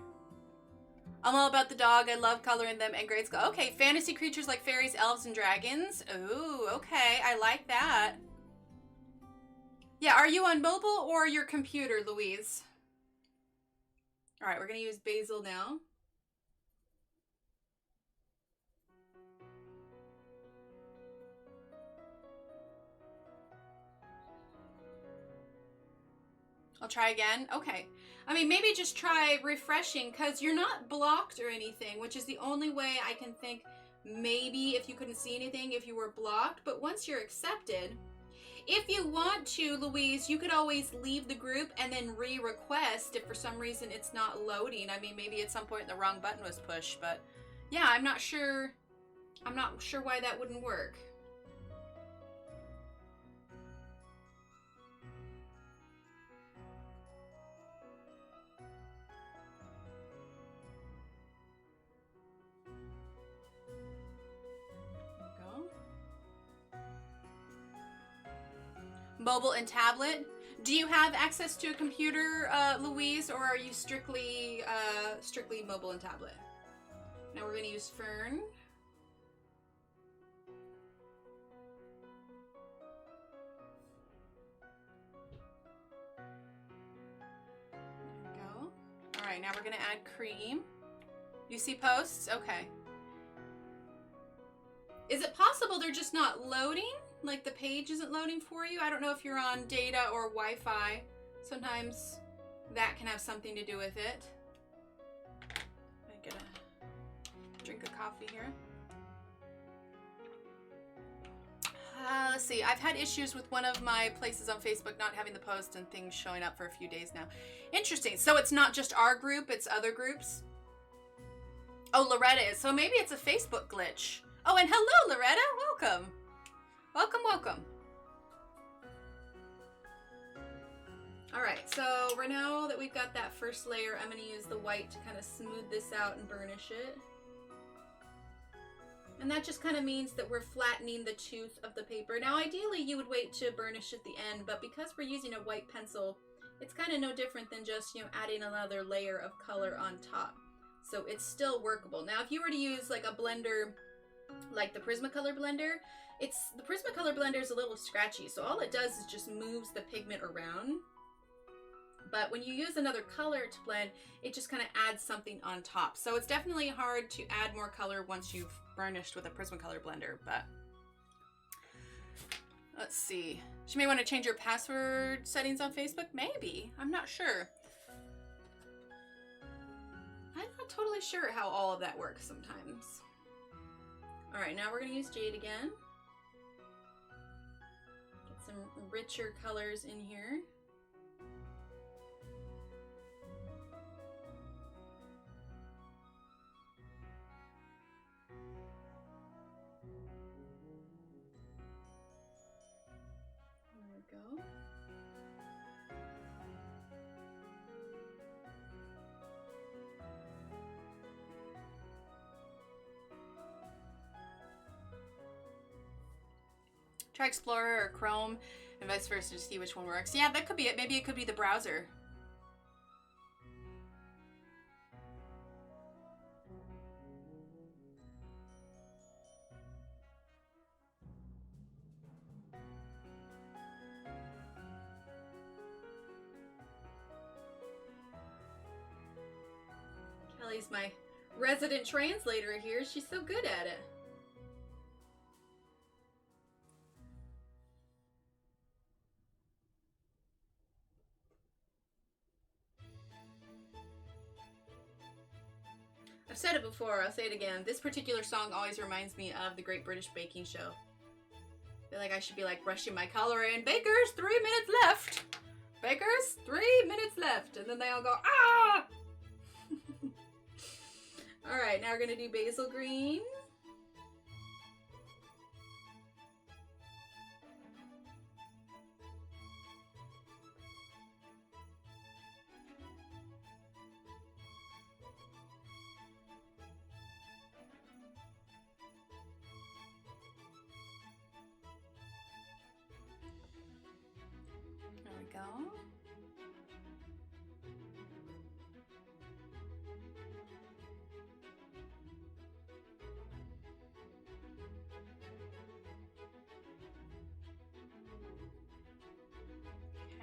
I'm all about the dog. I love coloring them and grade school. Okay, fantasy creatures like fairies, elves, and dragons. Ooh, okay, I like that. Yeah, are you on mobile or your computer, Louise? All right, we're gonna use basil now. I'll try again. Okay. I mean, maybe just try refreshing because you're not blocked or anything, which is the only way I can think maybe if you couldn't see anything, if you were blocked. But once you're accepted, if you want to, Louise, you could always leave the group and then re-request if for some reason it's not loading. I mean, maybe at some point the wrong button was pushed, but yeah, I'm not sure why that wouldn't work. Mobile and tablet. Do you have access to a computer, Louise, or are you strictly mobile and tablet? Now we're going to use Fern. There we go. All right, now we're going to add cream. You see posts? Okay. Is it possible they're just not loading? Like the page isn't loading for you? I don't know if you're on data or Wi-Fi. Sometimes that can have something to do with it. I get a drink of coffee here. Let's see. I've had issues with one of my places on Facebook not having the post and things showing up for a few days now. Interesting. So it's not just our group, it's other groups? Oh, Loretta is. So maybe it's a Facebook glitch. Oh, and hello, Loretta. Welcome. Welcome, welcome. All right, so right now that we've got that first layer, I'm going to use the white to kind of smooth this out and burnish it. And that just kind of means that we're flattening the tooth of the paper. Now, ideally, you would wait to burnish at the end, but because we're using a white pencil, it's kind of no different than just, you know, adding another layer of color on top. So it's still workable. Now, if you were to use like a blender, like the Prismacolor blender, the Prismacolor blender is a little scratchy, so all it does is just moves the pigment around. But when you use another color to blend, it just kind of adds something on top. So it's definitely hard to add more color once you've burnished with a Prismacolor blender, but let's see. She may want to change your password settings on Facebook? Maybe. I'm not sure. I'm not totally sure how all of that works sometimes. All right, now we're going to use jade again. Get some richer colors in here. There we go. Try Explorer or Chrome and vice versa to see which one works. Yeah, that could be it. Maybe it could be the browser. Kelly's my resident translator here. She's so good at it. I've said it before, I'll say it again. This particular song always reminds me of the Great British Baking Show. I feel like I should be like brushing my color in. Bakers, 3 minutes left. Bakers, 3 minutes left. And then they all go, ah! All right, now we're gonna do basil green. There we go.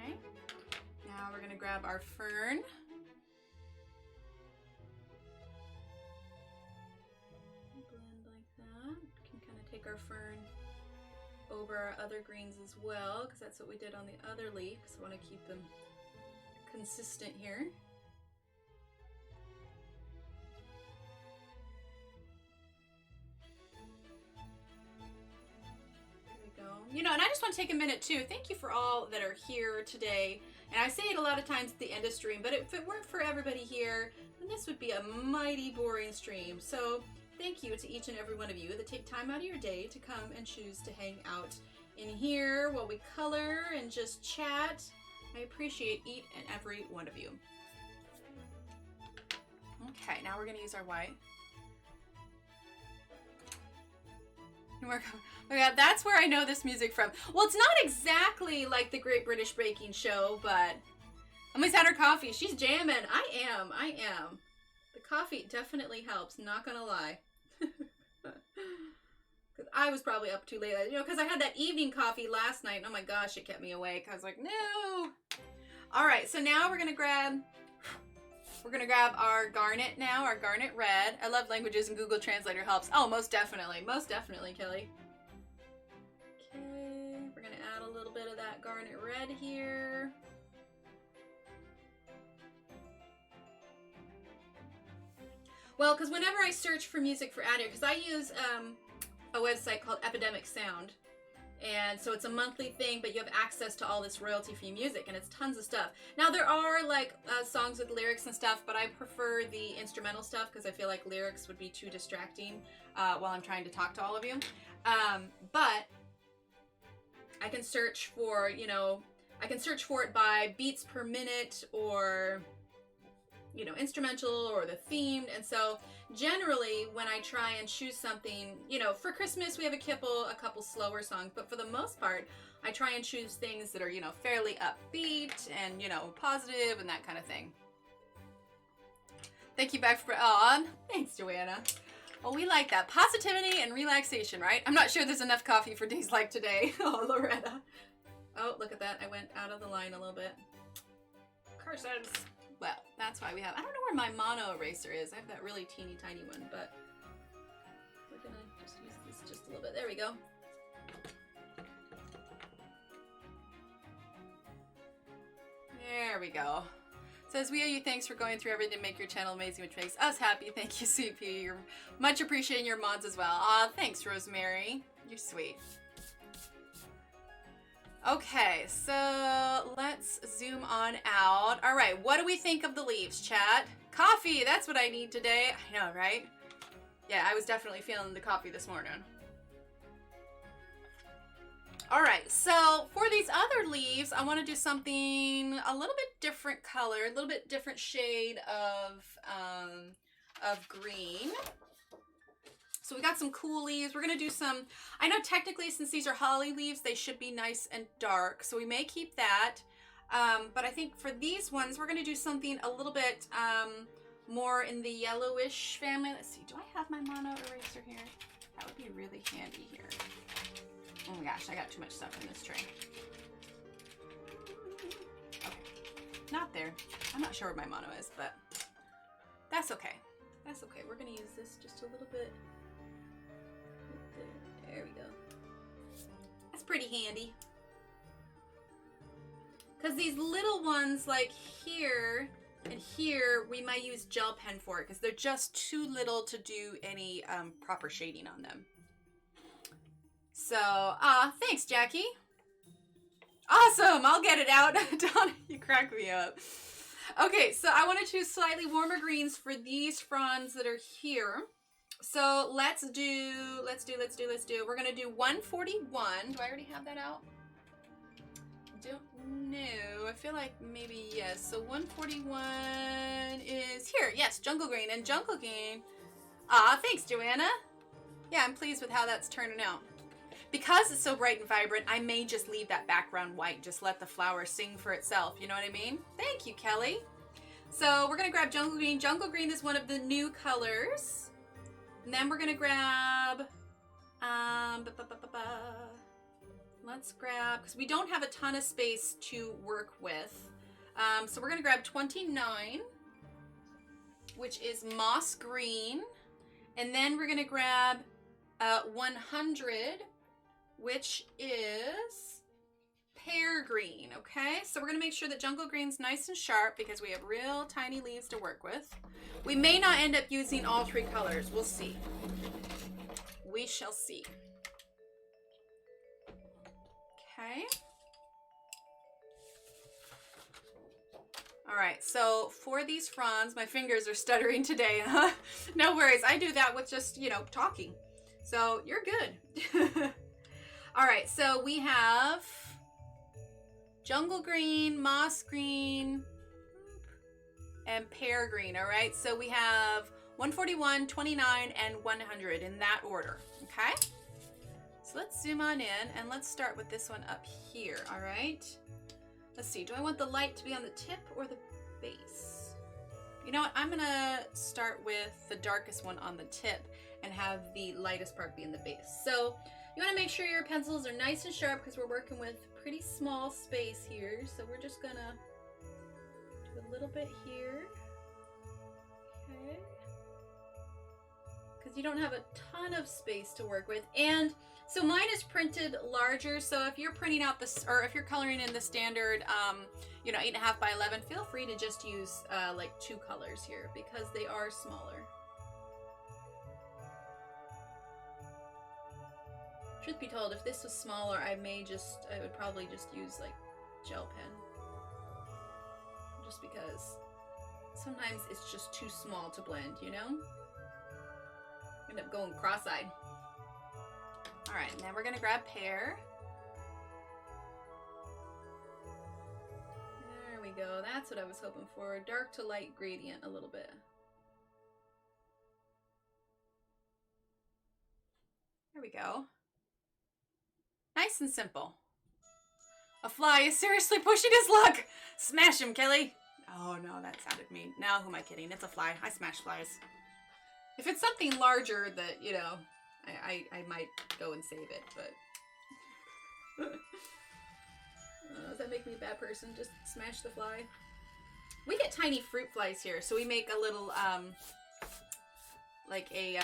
Okay, now we're gonna grab our fern. Blend like that. We can kind of take our fern over our other greens as well, because that's what we did on the other leaf, so I want to keep them consistent here. You know, and I just want to take a minute too. Thank you for all that are here today. And I say it a lot of times at the end of stream, but if it weren't for everybody here, then this would be a mighty boring stream. So thank you to each and every one of you that take time out of your day to come and choose to hang out in here while we color and just chat. I appreciate each and every one of you. Okay, now we're going to use our white. Oh yeah, that's where I know this music from. Well, it's not exactly like the Great British Baking Show, but Emily's had her coffee. She's jamming. I am. The coffee definitely helps, not gonna lie. Because I was probably up too late, you know, because I had that evening coffee last night, and oh my gosh, it kept me awake. I was like, no. All right, so now we're gonna grab our garnet now, our garnet red. I love languages and Google Translator helps. Oh, most definitely, Kelly. Okay, we're gonna add a little bit of that garnet red here. Well, because whenever I search for music for audio, because I use a website called Epidemic Sound, and so it's a monthly thing, but you have access to all this royalty-free music, and it's tons of stuff. Now, there are, like, songs with lyrics and stuff, but I prefer the instrumental stuff because I feel like lyrics would be too distracting while I'm trying to talk to all of you. But I can search for, you know, I can search for it by beats per minute or, you know, instrumental or the themed. And so generally when I try and choose something, you know, for Christmas we have a couple slower songs, but for the most part I try and choose things that are, you know, fairly upbeat and, you know, positive and that kind of thing. Thank you back for, aw, thanks Joanna. Well, we like that. Positivity and relaxation, right? I'm not sure there's enough coffee for days like today. Oh, Loretta. Oh, look at that. I went out of the line a little bit. Curses. Well, that's why we have, I don't know where my mono eraser is. I have that really teeny tiny one, but we're gonna just use this just a little bit. There we go. There we go. Says, we owe you thanks for going through everything to make your channel amazing, which makes us happy. Thank you, CP. You're much appreciating your mods as well. Aw, thanks, Rosemary. You're sweet. Okay, so let's zoom on out. All right, what do we think of the leaves, chat? Coffee, that's what I need today. I know, right? Yeah, I was definitely feeling the coffee this morning. All right, so for these other leaves, I want to do something a little bit different color, a little bit different shade of green. So we got some cool leaves. We're gonna do some, I know technically since these are holly leaves, they should be nice and dark. So we may keep that. But I think for these ones, we're gonna do something a little bit more in the yellowish family. Let's see, do I have my mono eraser here? That would be really handy here. Oh my gosh, I got too much stuff in this tray. Okay, not there. I'm not sure where my mono is, but that's okay. That's okay. We're gonna use this just a little bit. There we go. That's pretty handy. Because these little ones like here and here, we might use gel pen for it because they're just too little to do any proper shading on them. So, thanks, Jackie. Awesome, I'll get it out. Donna, you crack me up. Okay, so I want to choose slightly warmer greens for these fronds that are here. So let's do. We're gonna do 141. Do I already have that out? Don't know. I feel like maybe yes. So 141 is here. Yes, jungle green and jungle green. Ah, thanks, Joanna. Yeah, I'm pleased with how that's turning out. Because it's so bright and vibrant, I may just leave that background white. Just let the flower sing for itself. You know what I mean? Thank you, Kelly. So we're going to grab jungle green. Jungle green is one of the new colors. And then we're going to grab... let's grab... Because we don't have a ton of space to work with. So we're going to grab 29, which is moss green. And then we're going to grab 100, which is pear green, okay? So we're going to make sure that jungle green's nice and sharp because we have real tiny leaves to work with. We may not end up using all three colors. We'll see. We shall see. Okay. All right, so for these fronds, my fingers are stuttering today. No worries. I do that with just, you know, talking. So you're good. All right, so we have jungle green, moss green, and pear green. All right, so we have 141, 29, and 100 in that order. Okay, so let's zoom on in and let's start with this one up here. All right. Let's see, do I want the light to be on the tip or the base? You know what, I'm gonna start with the darkest one on the tip and have the lightest part be in the base. So you wanna make sure your pencils are nice and sharp because we're working with pretty small space here. So we're just gonna do a little bit here. Okay. Because you don't have a ton of space to work with. And so mine is printed larger, so if you're printing out this, or if you're coloring in the standard, you know, 8.5 by 11, feel free to just use like 2 colors here because they are smaller. Truth be told, if this was smaller, I would probably just use like gel pen. Just because sometimes it's just too small to blend, you know? End up going cross-eyed. All right, and then we're gonna grab pear. There we go, that's what I was hoping for. Dark to light gradient a little bit. There we go. Nice and simple. A fly is seriously pushing his luck. Smash him, Kelly. Oh no, that sounded mean. Now who am I kidding? It's a fly. I smash flies. If it's something larger that, you know, I might go and save it, but does that make me a bad person? Just smash the fly. We get tiny fruit flies here, so we make a little like a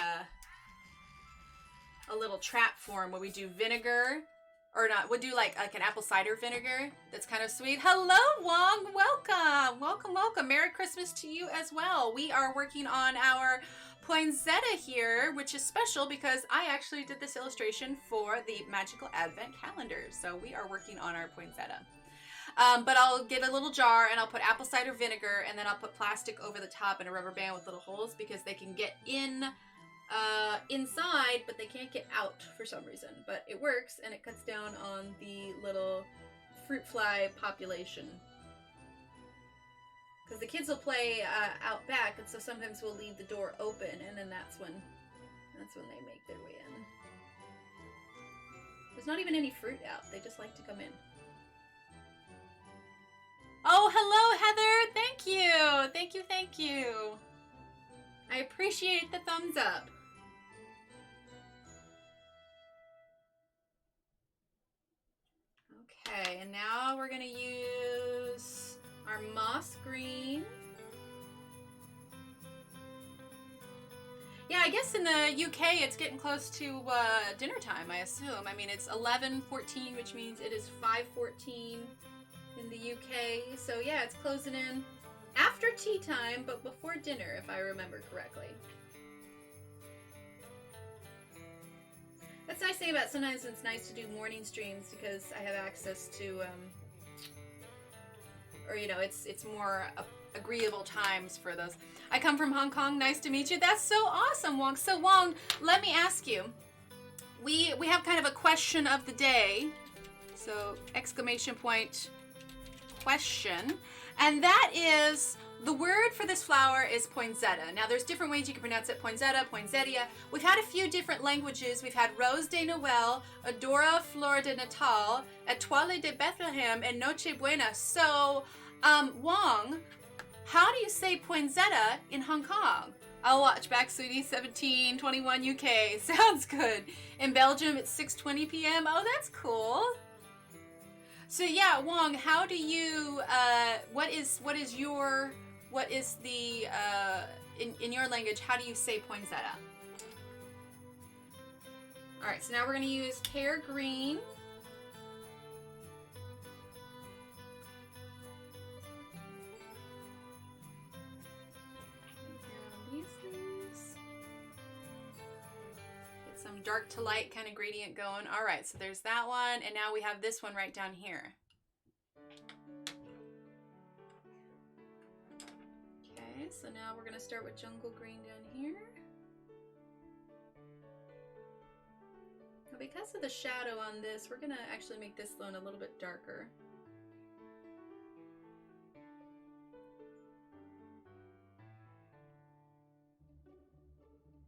little trap form where we do vinegar, or not, we'll do like an apple cider vinegar that's kind of sweet. Hello, Wong, welcome, welcome, welcome. Merry Christmas to you as well. We are working on our poinsettia here, which is special because I actually did this illustration for the Magical Advent calendar. So we are working on our poinsettia. But I'll get a little jar and I'll put apple cider vinegar and then I'll put plastic over the top and a rubber band with little holes because they can get in inside, but they can't get out for some reason. But it works and it cuts down on the little fruit fly population. Because the kids will play out back, and so sometimes we'll leave the door open, and then that's when they make their way in. There's not even any fruit out; they just like to come in. Oh, hello, Heather! Thank you, thank you, thank you. I appreciate the thumbs up. Okay, and now we're gonna use our moss green. Yeah, I guess in the UK it's getting close to dinner time, I assume. I mean, it's 11:14, which means it is 5:14 in the UK. So yeah, it's closing in after tea time, but before dinner, if I remember correctly. That's the nice thing about sometimes it's nice to do morning streams because I have access to or you know, it's more agreeable times for those. I come from Hong Kong. Nice to meet you. That's so awesome, Wong. So Wong, let me ask you. We have kind of a question of the day. So exclamation point question. And that is, the word for this flower is poinsettia. Now there's different ways you can pronounce it. Poinsettia, poinsettia. We've had a few different languages. We've had Rose de Noël, Adora Flor de Natal, Etoile de Bethlehem, and Noche Buena. So, Wong, how do you say poinsettia in Hong Kong? I'll watch back, sweetie. 17:21 UK. Sounds good. In Belgium, it's 6:20 p.m. Oh, that's cool. So yeah, Wong, how do you? What is the in your language? How do you say poinsettia? All right. So now we're gonna use pear green. Some dark to light kind of gradient going. All right, so there's that one, and now we have this one right down here. Okay, so now we're gonna start with jungle green down here. Now because of the shadow on this, we're gonna actually make this one a little bit darker.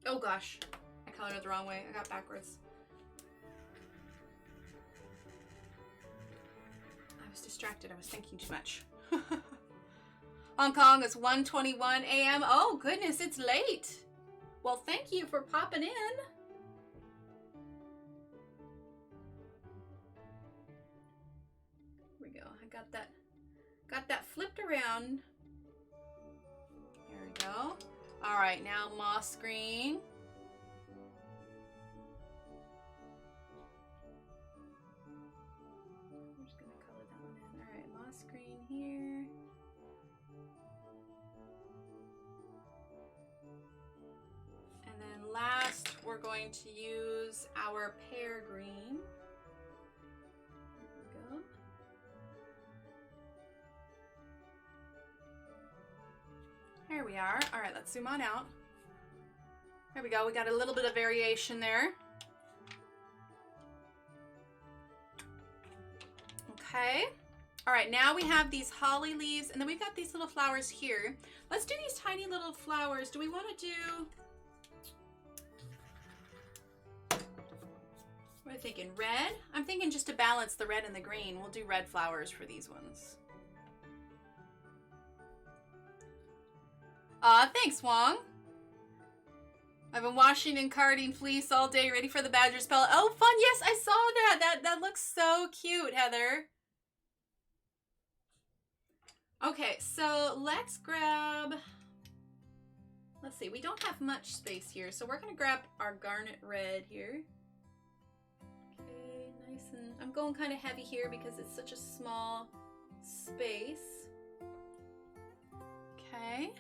Oh gosh. Colored it the wrong way. I got backwards. I was distracted. I was thinking too much. Hong Kong is 1:21 a.m. Oh goodness, it's late. Well, thank you for popping in. Here we go. I got that flipped around. There we go. All right, now moss green. Screen here. And then last, we're going to use our pear green. There we go. There we are. All right, let's zoom on out. There we go. We got a little bit of variation there. Okay. All right, now we have these holly leaves, and then we've got these little flowers here. Let's do these tiny little flowers. Do we want to do... What are you thinking? Red? I'm thinking just to balance the red and the green, we'll do red flowers for these ones. Thanks, Wong. I've been washing and carding fleece all day, ready for the badger spell. Oh, fun. Yes, I saw that. That looks so cute, Heather. Okay, so let's grab, let's see, we don't have much space here, so we're gonna grab our garnet red here. Okay, nice, and I'm going kind of heavy here because it's such a small space. Okay.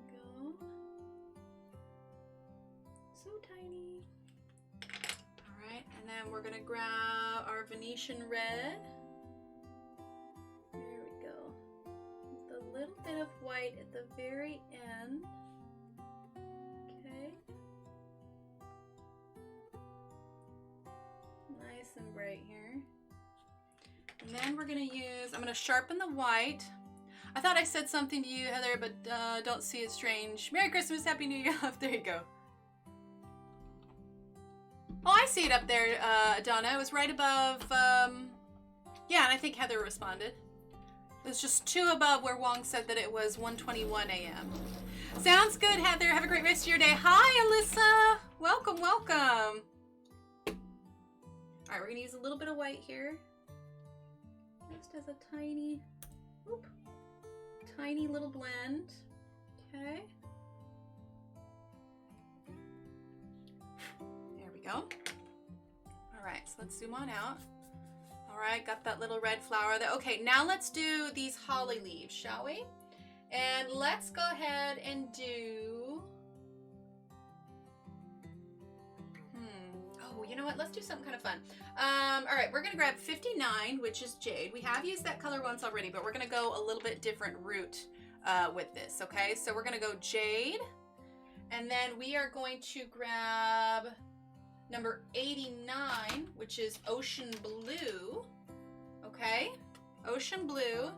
There we go. So tiny. And then we're gonna grab our Venetian red. There we go. With a little bit of white at the very end. Okay. Nice and bright here. And then we're gonna use, I'm gonna sharpen the white. I thought I said something to you, Heather, but don't see it strange. Merry Christmas, Happy New Year. There you go. Oh, I see it up there, Donna. It was right above, yeah, and I think Heather responded. It was just 2 above where Wong said that it was 1:21 a.m. Sounds good, Heather. Have a great rest of your day. Hi, Alyssa. Welcome, welcome. All right, we're gonna use a little bit of white here. Just as a tiny, whoop, tiny little blend. Okay. Go. All right, so let's zoom on out. All right, got that little red flower there. Okay, now let's do these holly leaves, shall we? And let's go ahead and do, oh, Oh, you know what? Let's do something kind of fun. All right, we're gonna grab 59, which is jade. We have used that color once already, but we're gonna go a little bit different route with this, okay? So we're gonna go jade, and then we are going to grab number 89, which is ocean blue, okay? Ocean blue,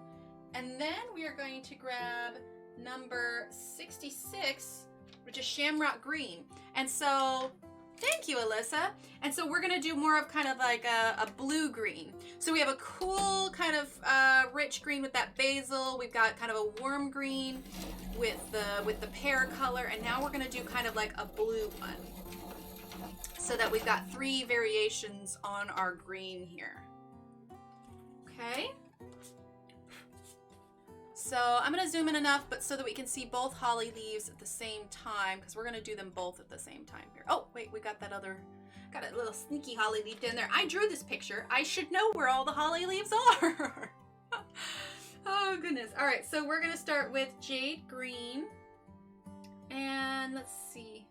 and then we are going to grab number 66, which is shamrock green. And so, thank you, Alyssa. And so we're gonna do more of kind of like a blue green. So we have a cool kind of rich green with that basil. We've got kind of a warm green with the pear color, and now we're gonna do kind of like a blue one. So that we've got 3 variations on our green here. Okay. So I'm gonna zoom in enough, but so that we can see both holly leaves at the same time, because we're gonna do them both at the same time here. Oh, wait, we got that other, got a little sneaky holly leaf in there. I drew this picture. I should know where all the holly leaves are. Oh, goodness. All right, so we're gonna start with jade green. And let's see.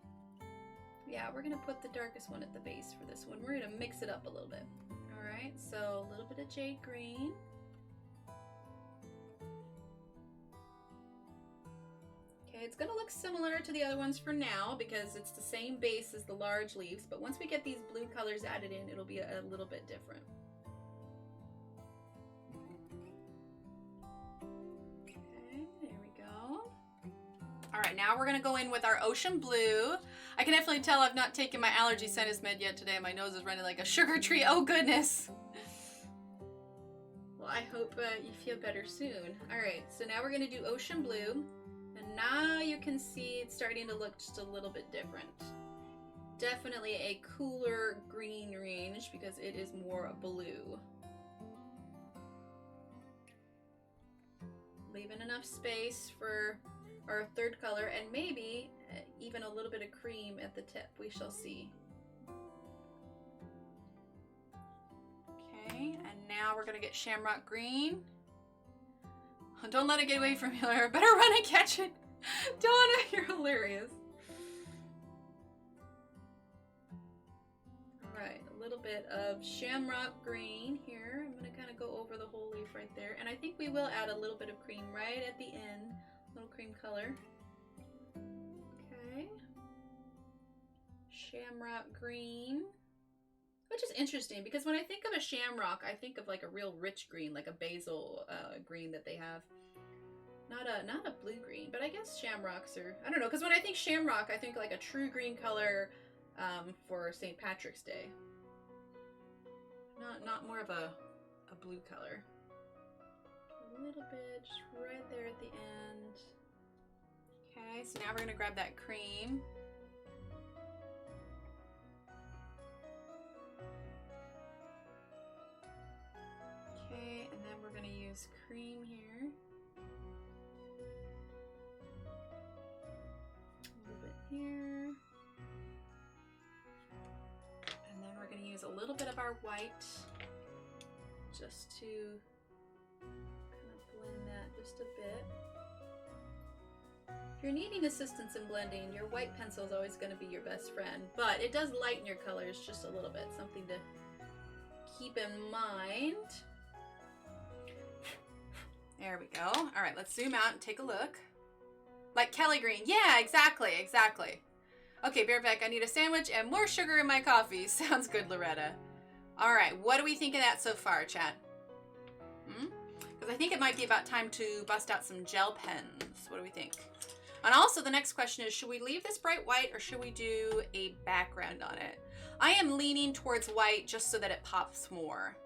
Yeah, we're gonna put the darkest one at the base for this one. We're gonna mix it up a little bit. All right, so a little bit of jade green. Okay, it's gonna look similar to the other ones for now because it's the same base as the large leaves, but once we get these blue colors added in, it'll be a little bit different. Okay, there we go. All right, now we're gonna go in with our ocean blue. I can definitely tell I've not taken my allergy sinus med yet today. My nose is running like a sugar tree. Oh, goodness. Well, I hope you feel better soon. All right, so now we're gonna do ocean blue. And now you can see it's starting to look just a little bit different. Definitely a cooler green range because it is more blue. Leaving enough space for our third color and maybe even a little bit of cream at the tip. We shall see. Okay, and now we're gonna get shamrock green. Don't let it get away from you, Lara. Better run and catch it. Donna, you're hilarious. All right, a little bit of shamrock green here. I'm gonna kind of go over the whole leaf right there. And I think we will add a little bit of cream right at the end. A little cream color. Okay. Shamrock green. Which is interesting because when I think of a shamrock, I think of like a real rich green, like a basil green that they have. Not a blue green, but I guess shamrocks are, I don't know, because when I think shamrock, I think like a true green color for St. Patrick's Day. Not more of a blue color. A little bit, just right there at the end. Okay, so now we're gonna grab that cream. Okay, and then we're gonna use cream here. A little bit here. And then we're gonna use a little bit of our white just to kind of blend that just a bit. If you're needing assistance in blending, your white pencil is always going to be your best friend, but it does lighten your colors just a little bit, something to keep in mind. There we go. All right, let's zoom out and take a look. Like Kelly Green. Yeah, exactly, exactly. Okay, Bearpack, I need a sandwich and more sugar in my coffee. Sounds good, Loretta. All right, what do we think of that so far, chat? Because I think it might be about time to bust out some gel pens. What do we think? And also the next question is, should we leave this bright white or should we do a background on it? I am leaning towards white just so that it pops more.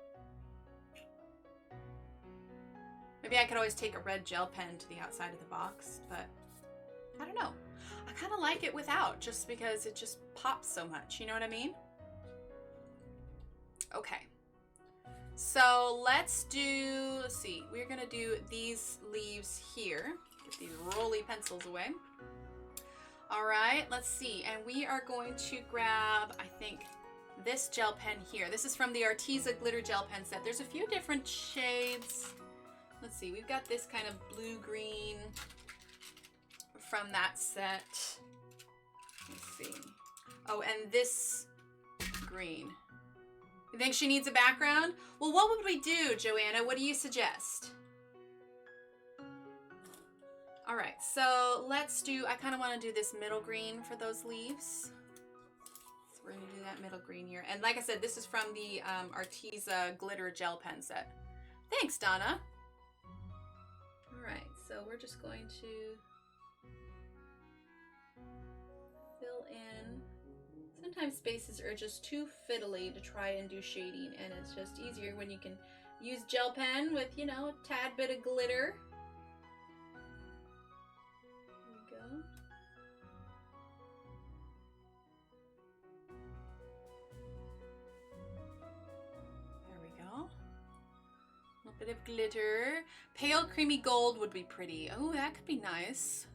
Maybe I could always take a red gel pen to the outside of the box, but I don't know. I kind of like it without just because it just pops so much. You know what I mean? Okay. So let's see, we're gonna do these leaves here. Get these rolly pencils away. All right, let's see. And we are going to grab, I think, this gel pen here. This is from the Arteza glitter gel pen set. There's a few different shades. Let's see, we've got this kind of blue-green from that set. Let's see. Oh, and this green. green. You think she needs a background? Well, what would we do, Joanna? What do you suggest? All right, so let's do, I kind of want to do this middle green for those leaves. So we're going to do that middle green here. And like I said, this is from the Arteza glitter gel pen set. Thanks, Donna. All right, so we're just going to fill in. Sometimes spaces are just too fiddly to try and do shading, and it's just easier when you can use gel pen with, you know, a tad bit of glitter. Bit of glitter. Pale creamy gold would be pretty. Oh, that could be nice.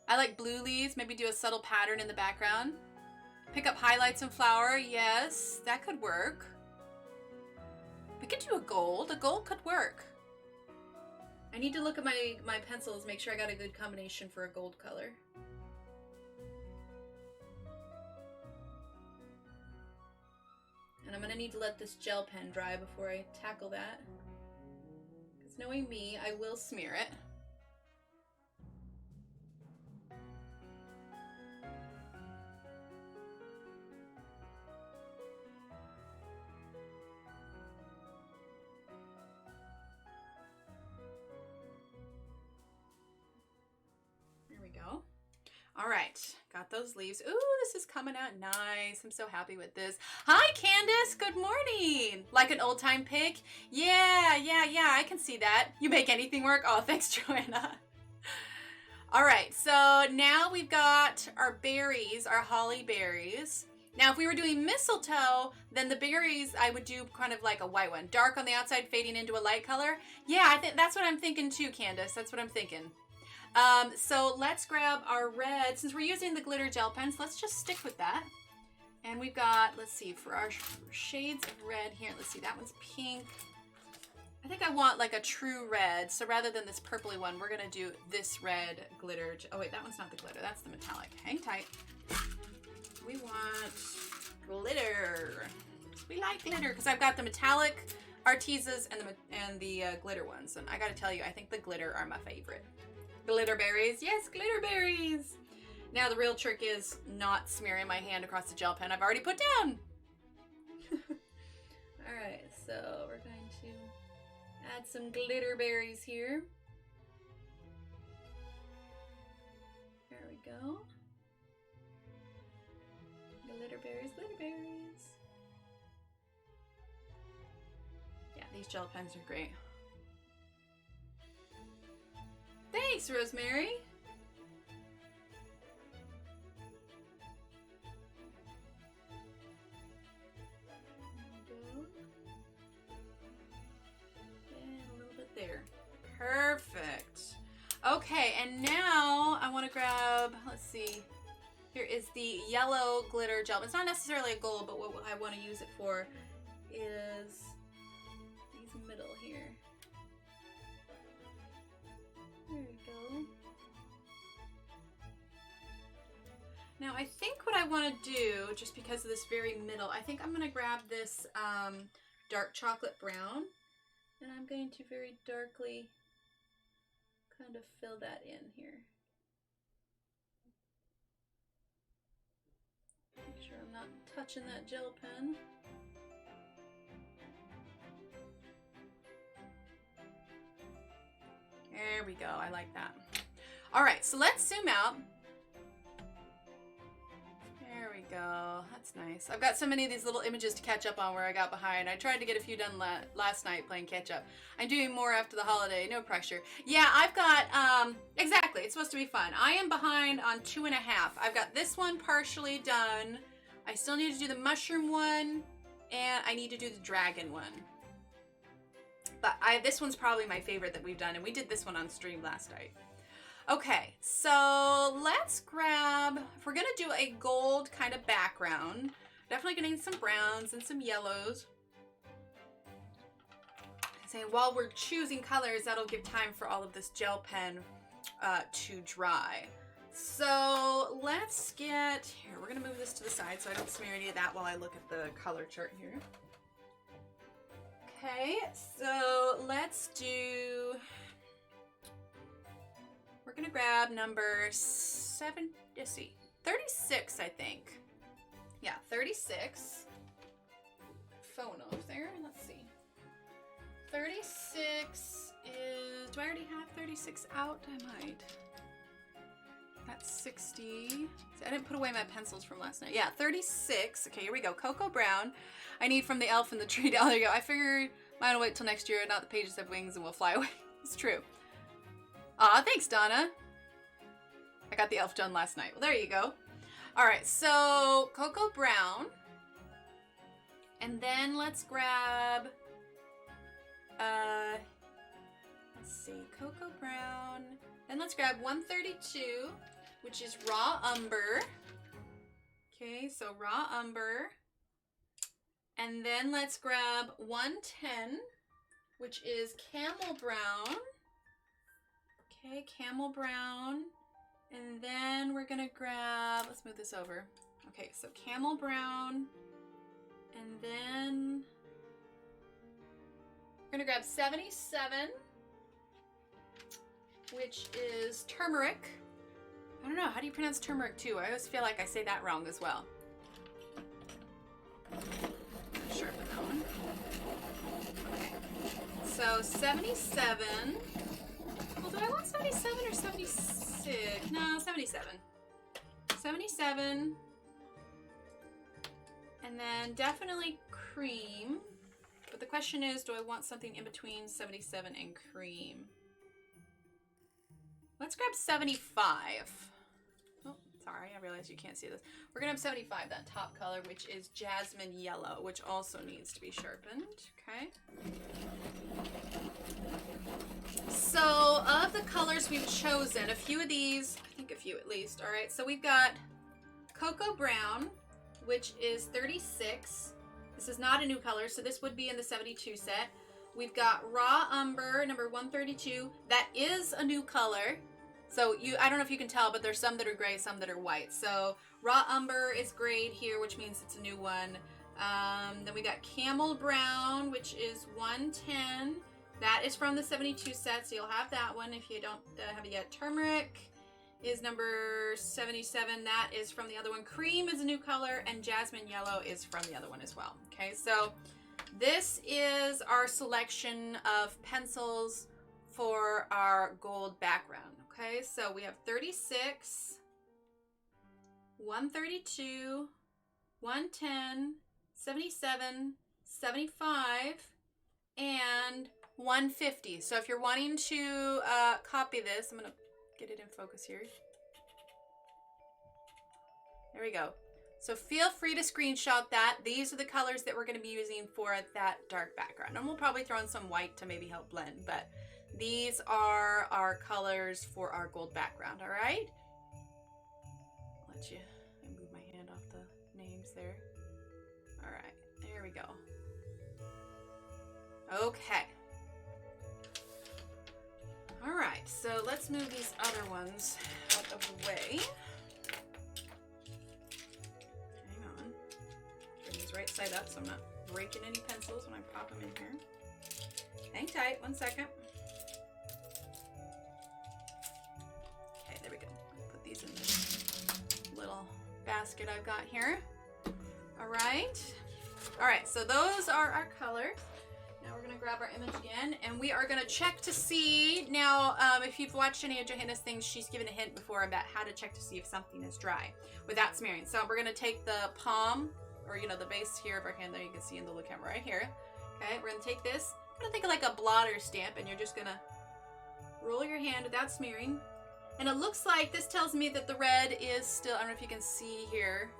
I like blue leaves. Maybe do a subtle pattern in the background. Pick up highlights and flower. Yes, that could work. We could do a gold. A gold could work. I need to look at my pencils, make sure I got a good combination for a gold color. And I'm gonna need to let this gel pen dry before I tackle that. Knowing me, I will smear it. There we go. All right, got those leaves. Ooh, this is coming out nice. I'm so happy with this. Hi, Candace. Good morning. Like an old-time pic? Yeah, I can see that. You make anything work? Oh, thanks, Joanna. All right, so now we've got our berries, our holly berries. Now, if we were doing mistletoe, then the berries, I would do kind of like a white one. Dark on the outside, fading into a light color. Yeah, I think that's what I'm thinking too, Candace. That's what I'm thinking. So let's grab our red. Since we're using the glitter gel pens, let's just stick with that. And we've got, let's see, for our shades of red here, let's see, that one's pink. I think I want like a true red. So rather than this purpley one, we're going to do this red glitter. Oh wait, that one's not the glitter. That's the metallic. Hang tight. We want glitter. We like glitter because I've got the metallic Artezas and the glitter ones. And I got to tell you, I think the glitter are my favorite. Glitter berries. Yes, glitter berries. Now the real trick is not smearing my hand across the gel pen I've already put down. All right, so we're going to add some glitter berries here. There we go. Glitter berries, glitter berries. Yeah, these gel pens are great. Thanks, Rosemary. And a little bit there. Perfect. Okay, and now I want to grab, let's see, here is the yellow glitter gel. It's not necessarily a gold, but what I want to use it for is these middle here. There we go. Now I think what I want to do, just because of this very middle, I think I'm going to grab this dark chocolate brown, and I'm going to very darkly kind of fill that in here. Make sure I'm not touching that gel pen. There we go. I like that. All right, so let's zoom out. There we go. That's nice. I've got so many of these little images to catch up on where I got behind. I tried to get a few done last night playing catch up. I'm doing more after the holiday. No pressure. Yeah, I've got, exactly. It's supposed to be fun. I am behind on 2.5. I've got this one partially done. I still need to do the mushroom one, and I need to do the dragon one. But this one's probably my favorite that we've done, and we did this one on stream last night. Okay, so let's grab, if we're gonna do a gold kind of background, definitely gonna need some browns and some yellows. Saying while we're choosing colors, that'll give time for all of this gel pen to dry. So let's get, here, we're gonna move this to the side so I don't smear any of that while I look at the color chart here. Okay, so let's do, we're gonna grab number 7, let's see, 36, I think. Yeah, 36. Phone off there, let's see. 36 is, do I already have 36 out? I might. That's 60. See, I didn't put away my pencils from last night. Yeah, 36. Okay, here we go. Cocoa Brown. I need from the elf in the tree. Oh, there you go. I figured mine will wait till next year. Not the pages have wings and will fly away. It's true. Aw, thanks, Donna. I got the elf done last night. Well, there you go. All right, so Cocoa Brown. And then let's grab, let's see, Cocoa Brown. Then let's grab 132, which is Raw Umber. Okay, so Raw Umber. And then let's grab 110, which is Camel Brown. Okay, Camel Brown. And then we're gonna grab, let's move this over. Okay, so Camel Brown. And then we're gonna grab 77, which is Turmeric. I don't know, how do you pronounce turmeric too? I always feel like I say that wrong as well. Sharpen that one. Okay. So 77. Well, do I want 77 or 76? No, 77. 77. And then definitely cream. But the question is, do I want something in between 77 and cream? Let's grab 75. Oh, sorry, I realize you can't see this. We're gonna have 75, that top color, which is Jasmine Yellow, which also needs to be sharpened, okay? So, of the colors we've chosen, a few of these, I think a few at least, all right? So we've got Cocoa Brown, which is 36. This is not a new color, so this would be in the 72 set. We've got Raw Umber, number 132. That is a new color. So I don't know if you can tell, but there's some that are gray, some that are white. So Raw Umber is grayed here, which means it's a new one. Then we got Camel Brown, which is 110. That is from the 72 set, so you'll have that one if you don't have it yet. Turmeric is number 77. That is from the other one. Cream is a new color, and Jasmine Yellow is from the other one as well. Okay, so this is our selection of pencils for our gold background. Okay, so we have 36, 132, 110, 77, 75, and 150. So if you're wanting to copy this, I'm going to get it in focus here. There we go. So feel free to screenshot that. These are the colors that we're going to be using for that dark background. And we'll probably throw in some white to maybe help blend, but these are our colors for our gold background, all right? I'll let you move my hand off the names there. All right, there we go. Okay. All right, so let's move these other ones out of the way. Hang on. Get these right side up so I'm not breaking any pencils when I pop them in here. Hang tight, 1 second. Okay, there we go. Put these in this little basket I've got here. All right. All right, so those are our colors. Now we're going to grab our image again, and we are going to check to see. Now, if you've watched any of Johanna's things, she's given a hint before about how to check to see if something is dry without smearing. So we're going to take the palm, or, you know, the base here of our hand there. You can see in the little camera right here. Okay, we're going to take this. I'm going to think of like a blotter stamp, and you're just going to roll your hand without smearing. And it looks like this tells me that the red is still, I don't know if you can see here,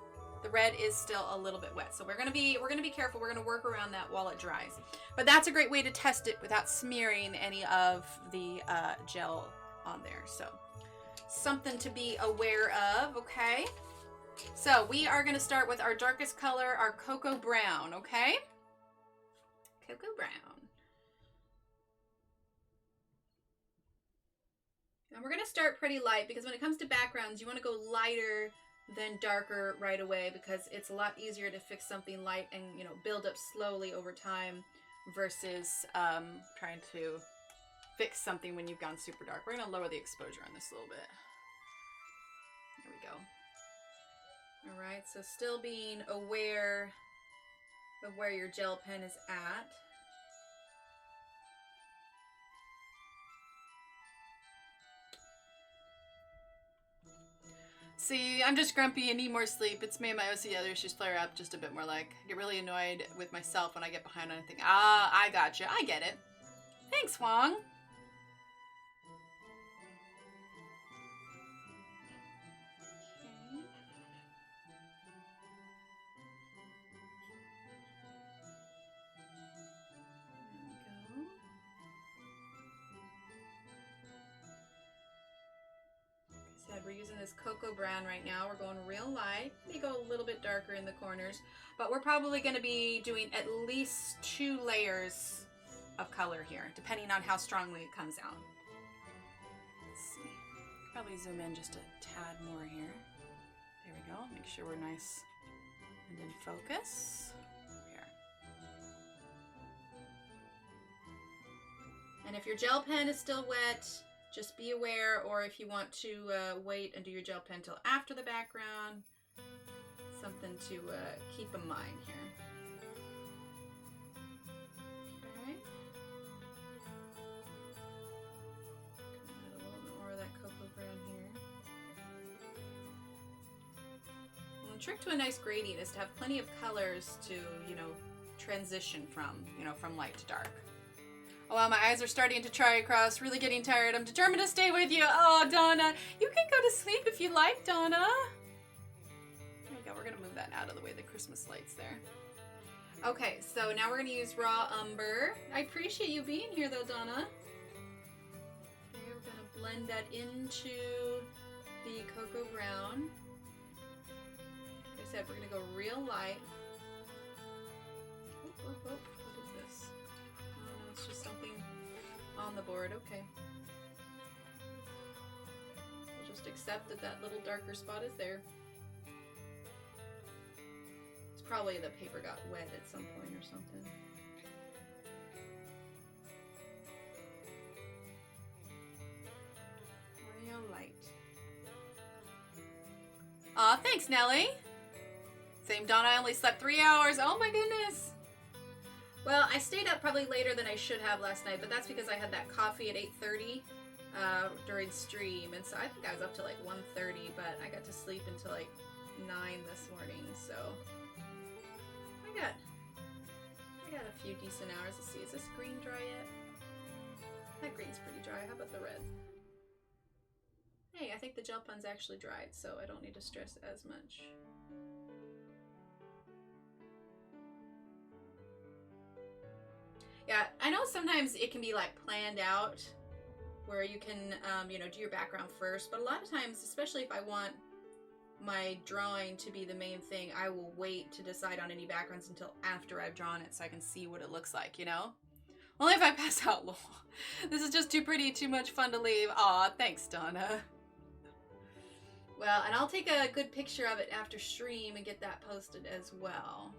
the red is still a little bit wet. So we're gonna be careful. We're gonna work around that while it dries. But that's a great way to test it without smearing any of the gel on there. So something to be aware of, okay? So we are gonna start with our darkest color, our Cocoa Brown, okay? Cocoa Brown. And we're going to start pretty light because when it comes to backgrounds, you want to go lighter than darker right away because it's a lot easier to fix something light and, you know, build up slowly over time versus trying to fix something when you've gone super dark. We're going to lower the exposure on this a little bit. There we go. All right, so still being aware of where your gel pen is at. See, I'm just grumpy and need more sleep. It's me and my OCD other issues flare up just a bit more. Like, I get really annoyed with myself when I get behind on anything. Ah, I gotcha. I get it. Thanks, Wong. We're using this cocoa brown right now. We're going real light. May go a little bit darker in the corners, but we're probably going to be doing at least 2 layers of color here, depending on how strongly it comes out. Let's see. Probably zoom in just a tad more here. There we go. Make sure we're nice and in focus. Here. And if your gel pen is still wet, just be aware, or if you want to wait and do your gel pen till after the background, something to keep in mind here. All right. Add a little bit more of that cocoa brown here. And the trick to a nice gradient is to have plenty of colors to, you know, transition from, you know, from light to dark. Oh, wow, my eyes are starting to try across, really getting tired. I'm determined to stay with you. Oh, Donna, you can go to sleep if you like, Donna. There we go, we're gonna move that out of the way, the Christmas lights there. Okay, so now we're gonna use raw umber. I appreciate you being here though, Donna. Okay, we're gonna blend that into the cocoa brown. Like I said, we're gonna go real light. Oh, what is this? It's just something on the board. Okay. We'll just accept that that little darker spot is there. It's probably the paper got wet at some point or something. Real light. Aw, thanks, Nellie. Same Donna, I only slept 3 hours. Oh my goodness. Well, I stayed up probably later than I should have last night, but that's because I had that coffee at 8:30 during stream, and so I think I was up to like 1:30, but I got to sleep until like 9 this morning, so I got a few decent hours. Let's see, is this green dry yet? That green's pretty dry. How about the red? Hey, I think the gel pen's actually dried, so I don't need to stress as much. Yeah, I know sometimes it can be like planned out where you can, you know, do your background first, but a lot of times, especially if I want my drawing to be the main thing, I will wait to decide on any backgrounds until after I've drawn it so I can see what it looks like, you know? Only if I pass out, lol. This is just too pretty, too much fun to leave. Aw, thanks, Donna. Well, and I'll take a good picture of it after stream and get that posted as well.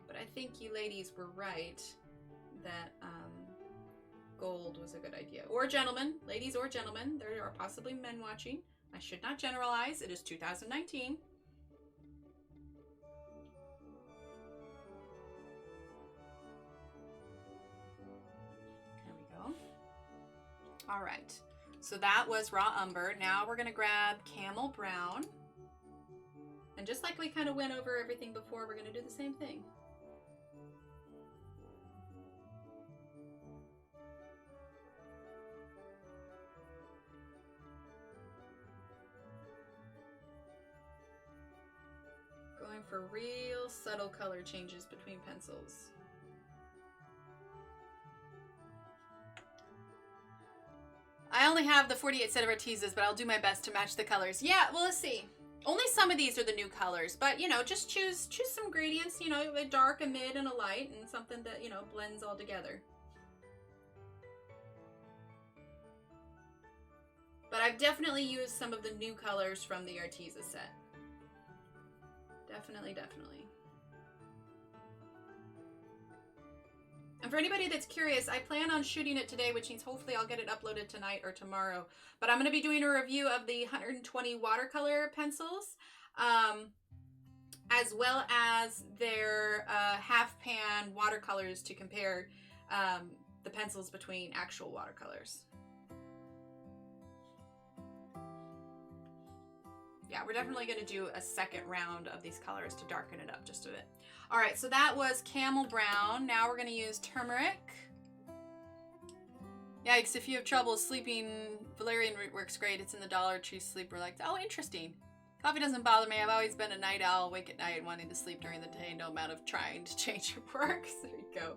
But I think you ladies were right that gold was a good idea. Or gentlemen, ladies or gentlemen, there are possibly men watching. I should not generalize. It is 2019. There we go. All right. So that was raw umber. Now we're going to grab camel brown. And just like we kind of went over everything before, we're going to do the same thing. Going for real subtle color changes between pencils. I only have the 48 set of Artezas, but I'll do my best to match the colors. Yeah, well, let's see. Only some of these are the new colors, but, you know, just choose some gradients, you know, a dark, a mid, and a light, and something that, you know, blends all together. But I've definitely used some of the new colors from the Arteza set. Definitely, definitely. And for anybody that's curious, I plan on shooting it today, which means hopefully I'll get it uploaded tonight or tomorrow. But I'm going to be doing a review of the 120 watercolor pencils, as well as their half pan watercolors to compare the pencils between actual watercolors. Yeah, we're definitely going to do a second round of these colors to darken it up just a bit. All right, so that was camel brown. Now we're going to use turmeric. Yikes, if you have trouble sleeping, valerian root works great. It's in the Dollar Tree sleep relax. Oh, interesting. Coffee doesn't bother me. I've always been a night owl, awake at night, wanting to sleep during the day. No amount of trying to change it works. There you go.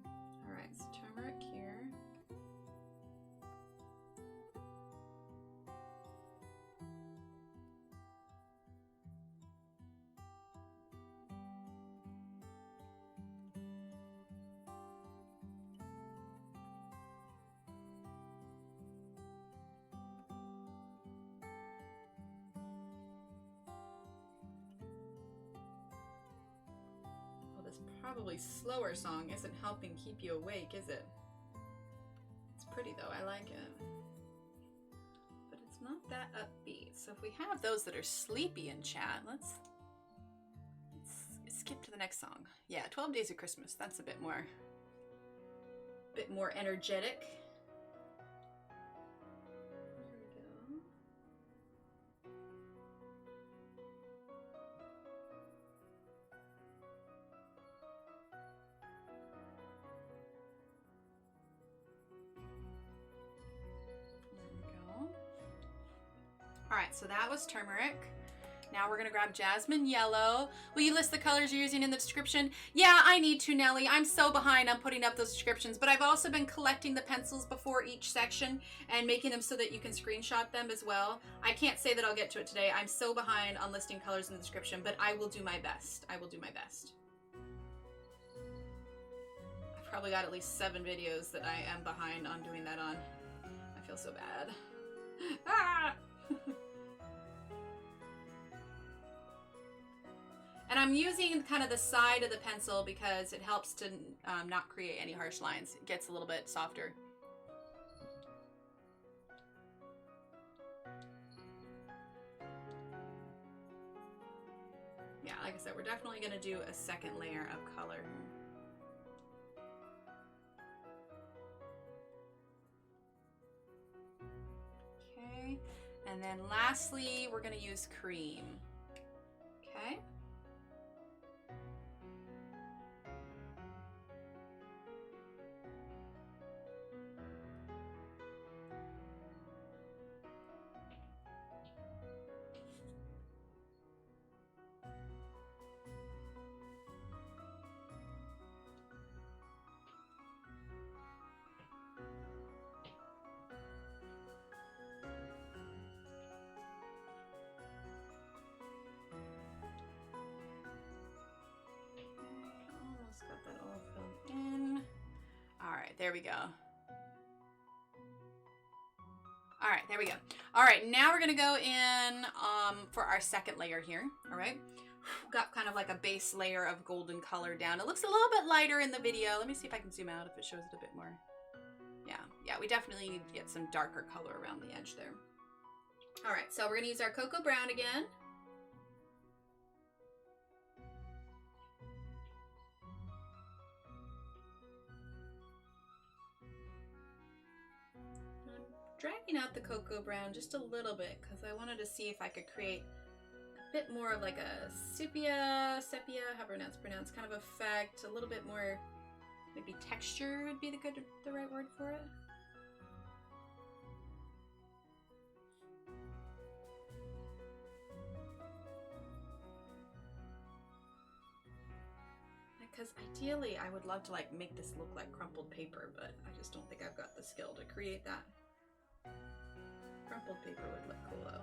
All right, so turmeric here. This probably slower song isn't helping keep you awake, is it? It's pretty though, I like it. But it's not that upbeat. So if we have those that are sleepy in chat, let's skip to the next song. Yeah, 12 Days of Christmas. That's a bit more energetic. All right, so that was turmeric. Now we're gonna grab jasmine yellow. Will you list the colors you're using in the description? Yeah, I need to, Nelly. I'm so behind on putting up those descriptions, but I've also been collecting the pencils before each section and making them so that you can screenshot them as well. I can't say that I'll get to it today. I'm so behind on listing colors in the description, but I will do my best. I will do my best. I've probably got at least 7 videos that I am behind on doing that on. I feel so bad. Ah! And I'm using kind of the side of the pencil because it helps to not create any harsh lines. It gets a little bit softer. Yeah, like I said, we're definitely going to do a second layer of color. Okay, and then lastly, we're going to use cream. Okay. Got that all filled in. All right, there we go. All right, there we go. All right, now we're gonna go in for our second layer here. All right, got kind of like a base layer of golden color down. It looks a little bit lighter in the video. Let me see if I can zoom out if it shows it a bit more. Yeah, we definitely need to get some darker color around the edge there. All right, so we're gonna use our cocoa brown again. Dragging out the cocoa brown just a little bit because I wanted to see if I could create a bit more of like a sepia, however it's pronounced, kind of effect, a little bit more, maybe texture would be the right word for it. Because ideally I would love to like make this look like crumpled paper, but I just don't think I've got the skill to create that. Crumpled paper would look cool though.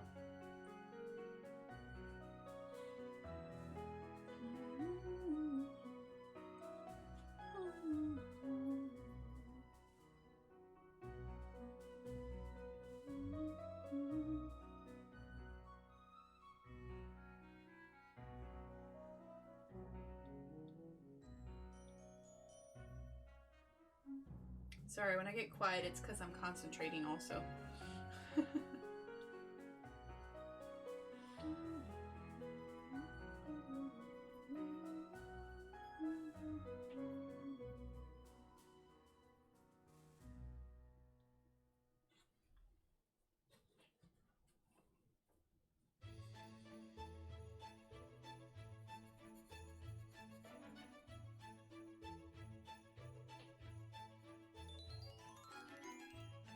Sorry, when I get quiet, it's because I'm concentrating also.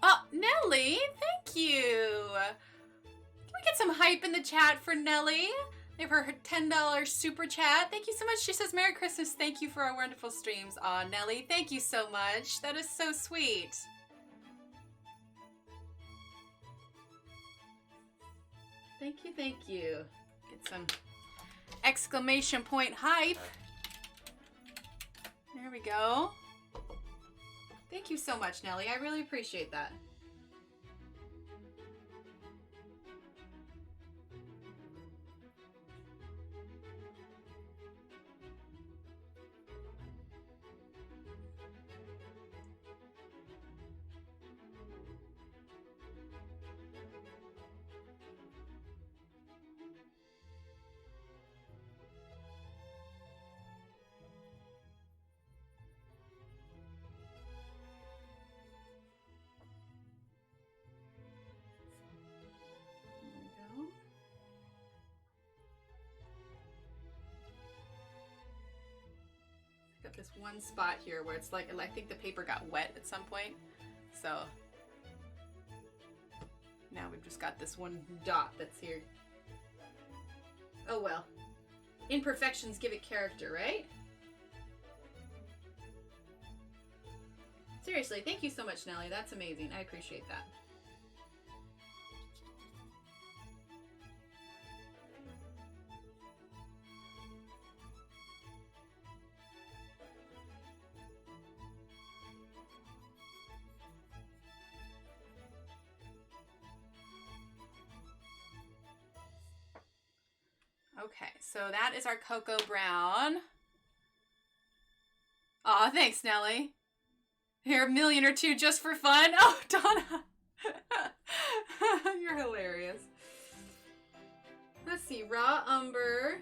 Oh, Nelly, thank you. Can we get some hype in the chat for Nelly? Give her $10 super chat. Thank you so much. She says, Merry Christmas. Thank you for our wonderful streams. Aw, Nelly, thank you so much. That is so sweet. Thank you, thank you. Get some exclamation point hype. There we go. Thank you so much, Nelly. I really appreciate that. Got this one spot here where it's like, I think the paper got wet at some point. So now we've just got this one dot that's here. Oh well. Imperfections give it character, right? Seriously, thank you so much, Nelly. That's amazing. I appreciate that. Okay, so that is our cocoa brown. Aw, thanks, Nelly. Here, $1 million or two just for fun. Oh, Donna. You're hilarious. Let's see, raw umber.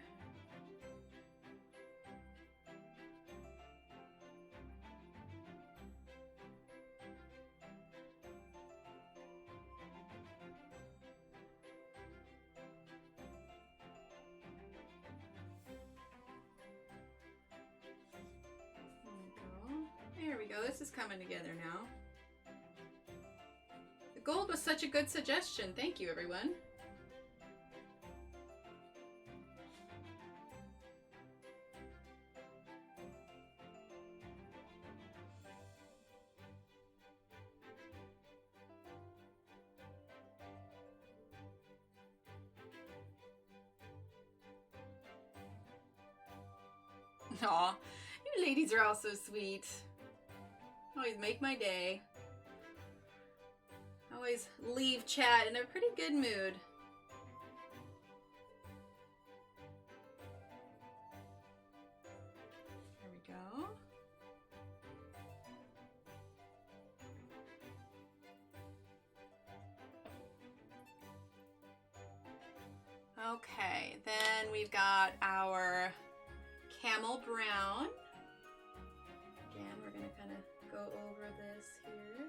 There we go. This is coming together now. The gold was such a good suggestion. Thank you, everyone. Aw, you ladies are all so sweet. Always make my day. Always leave chat in a pretty good mood. There we go. Okay, then we've got our camel brown. Again, we're gonna kind of go over this here.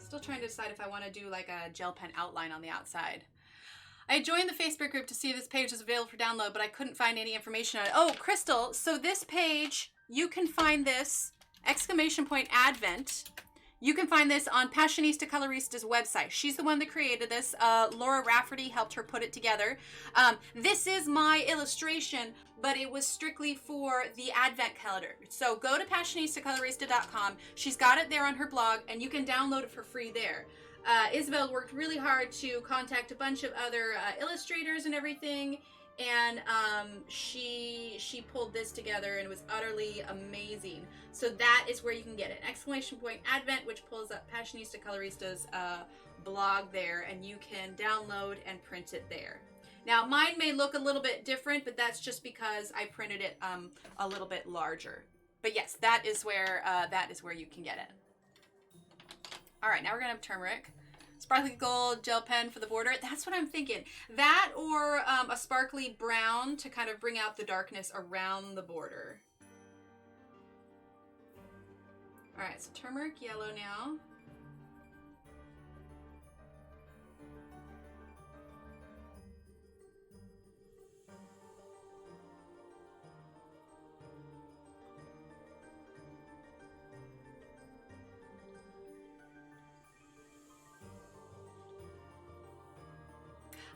Still trying to decide if I want to do like a gel pen outline on the outside. I joined the Facebook group to see if this page was available for download, but I couldn't find any information on it. Oh, Crystal, so this page, you can find this exclamation point Advent. You can find this on Passionista Colorista's website. She's the one that created this. Laura Rafferty helped her put it together. This is my illustration, but it was strictly for the Advent calendar. So go to PassionistaColorista.com. She's got it there on her blog, and you can download it for free there. Isabel worked really hard to contact a bunch of other illustrators and everything, and she pulled this together, and it was utterly amazing. So that is where you can get it. !Advent, which pulls up Passionista Colorista's blog there, and you can download and print it there. Now mine may look a little bit different, but that's just because I printed it a little bit larger. But yes, that is where you can get it. All right, now we're gonna have turmeric. Sparkly gold gel pen for the border. That's what I'm thinking. That or a sparkly brown to kind of bring out the darkness around the border. All right, so turmeric yellow now.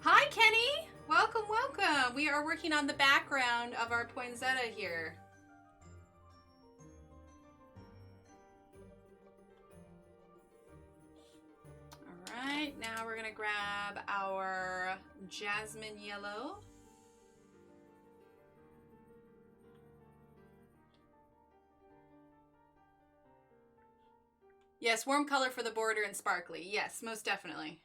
Hi, Kenny. Welcome, welcome. We are working on the background of our poinsettia here. All right, now we're gonna grab our jasmine yellow. Yes, warm color for the border and sparkly. Yes, most definitely.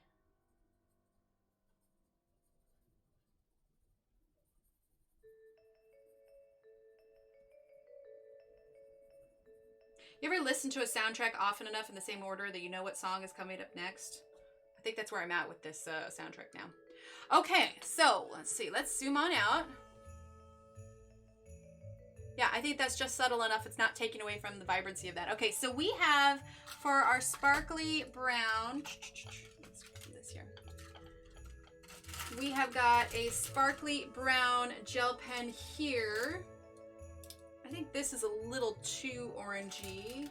You ever listen to a soundtrack often enough in the same order that you know what song is coming up next? I think that's where I'm at with this soundtrack now. Okay, so let's see. Let's zoom on out. Yeah, I think that's just subtle enough. It's not taking away from the vibrancy of that. Okay, so we have for our sparkly brown, let's do this here. We have got a sparkly brown gel pen here. I think this is a little too orangey.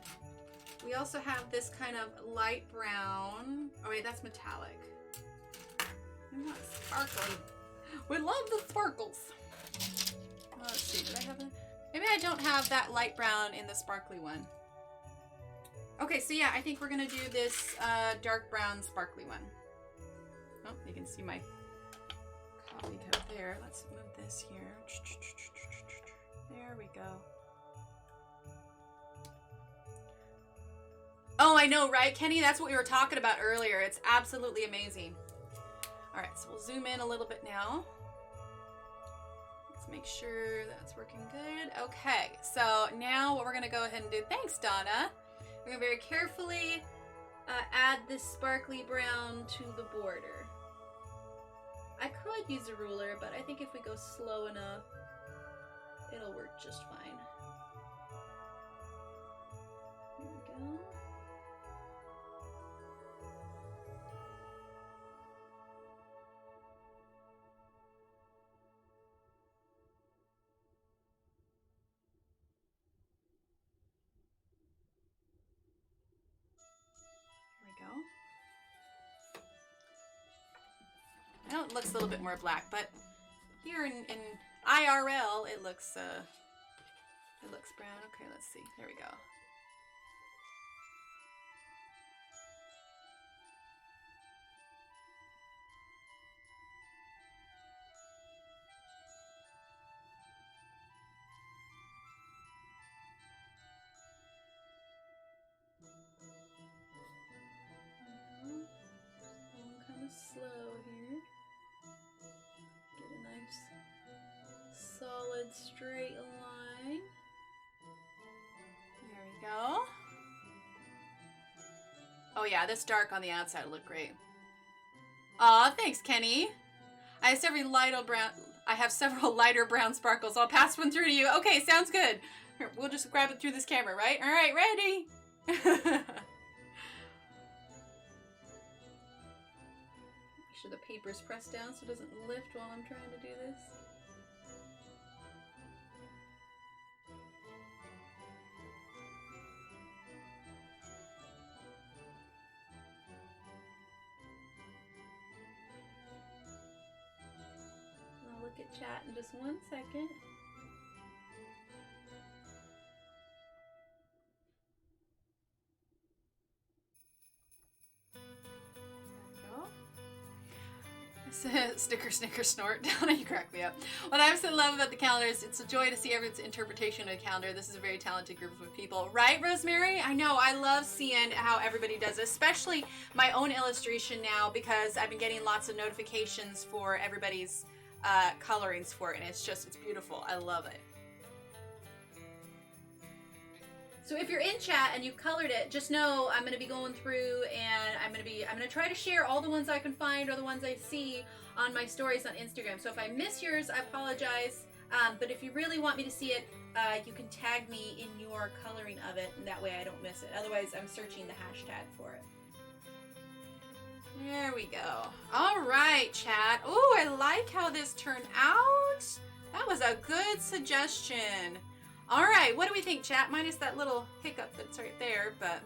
We also have this kind of light brown. Oh wait, that's metallic. I'm not sparkly. We love the sparkles. Let's see, did I have that? Maybe I don't have that light brown in the sparkly one. Okay, so yeah, I think we're gonna do this dark brown sparkly one. Oh, you can see my coffee cup there. Let's move this here. There we go. Oh, I know, right, Kenny? That's what we were talking about earlier. It's absolutely amazing. All right, so we'll zoom in a little bit now. Let's make sure that's working good. Okay, so now what we're gonna go ahead and do, thanks, Donna. We're gonna very carefully add this sparkly brown to the border. I could use a ruler, but I think if we go slow enough, it'll work just fine. There we go. I know it looks a little bit more black, but here in IRL it looks brown. Okay, let's see. There we go. Kind of slow here. Get a nice solid straight line. There we go. Oh yeah, this dark on the outside will look great. Aw, thanks, Kenny. I have several lighter brown sparkles. I'll pass one through to you. Okay, sounds good. Here, we'll just grab it through this camera, right? All right, ready? Make sure the paper's pressed down so it doesn't lift while I'm trying to do this. it, chat, in just 1 second. Sticker, snicker, snort. Donna, you crack me up. What I absolutely love about the calendar is it's a joy to see everyone's interpretation of a calendar. This is a very talented group of people. Right, Rosemary? I know. I love seeing how everybody does it, especially my own illustration now, because I've been getting lots of notifications for everybody's colorings for it, and it's beautiful. I love it. So if you're in chat and you've colored it, just know I'm going to be going through and I'm going to try to share all the ones I can find or the ones I see on my stories on Instagram. So if I miss yours, I apologize. But if you really want me to see it, you can tag me in your coloring of it, and that way I don't miss it. Otherwise, I'm searching the hashtag for it. There we go. All right, chat. Oh, I like how this turned out. That was a good suggestion. All right, what do we think, chat? Minus that little hiccup that's right there, but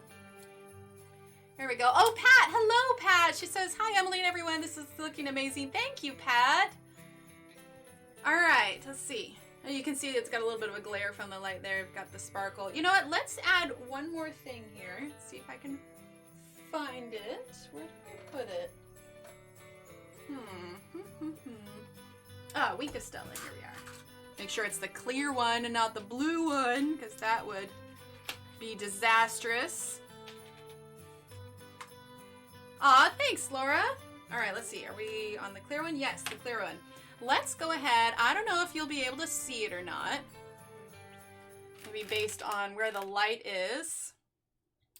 here we go. Oh, Pat, hello, Pat. She says, hi, Emily and everyone. This is looking amazing. Thank you, Pat. All right, let's see. You can see it's got a little bit of a glare from the light there. We've got the sparkle. You know what? Let's add one more thing here. Let's see if I can find it. Where did I put it? Oh, Wink of Stella. Here we are. Make sure it's the clear one and not the blue one, because that would be disastrous. Aw, thanks, Laura. All right, let's see. Are we on the clear one? Yes, the clear one. Let's go ahead. I don't know if you'll be able to see it or not. Maybe based on where the light is.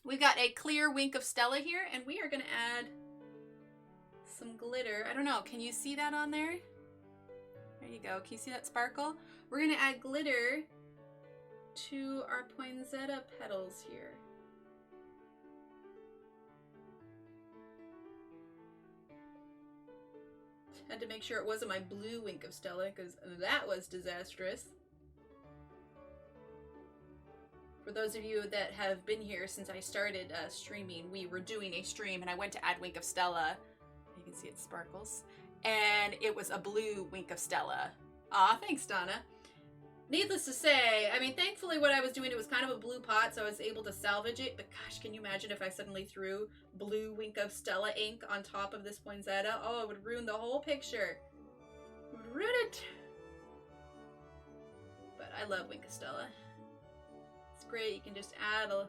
We've got a clear Wink of Stella here, and we are going to add some glitter. I don't know. Can you see that on there? There you go. Can you see that sparkle? We're going to add glitter to our poinsettia petals here. Had to make sure it wasn't my blue Wink of Stella, because that was disastrous. For those of you that have been here since I started streaming, we were doing a stream and I went to add Wink of Stella. You can see it sparkles. And it was a blue Wink of Stella. Aw, thanks, Donna. Needless to say, I mean, thankfully what I was doing, it was kind of a blue pot, so I was able to salvage it. But gosh, can you imagine if I suddenly threw blue Wink of Stella ink on top of this poinsettia? Oh, it would ruin the whole picture. It would ruin it. But I love Wink of Stella. It's great. You can just add a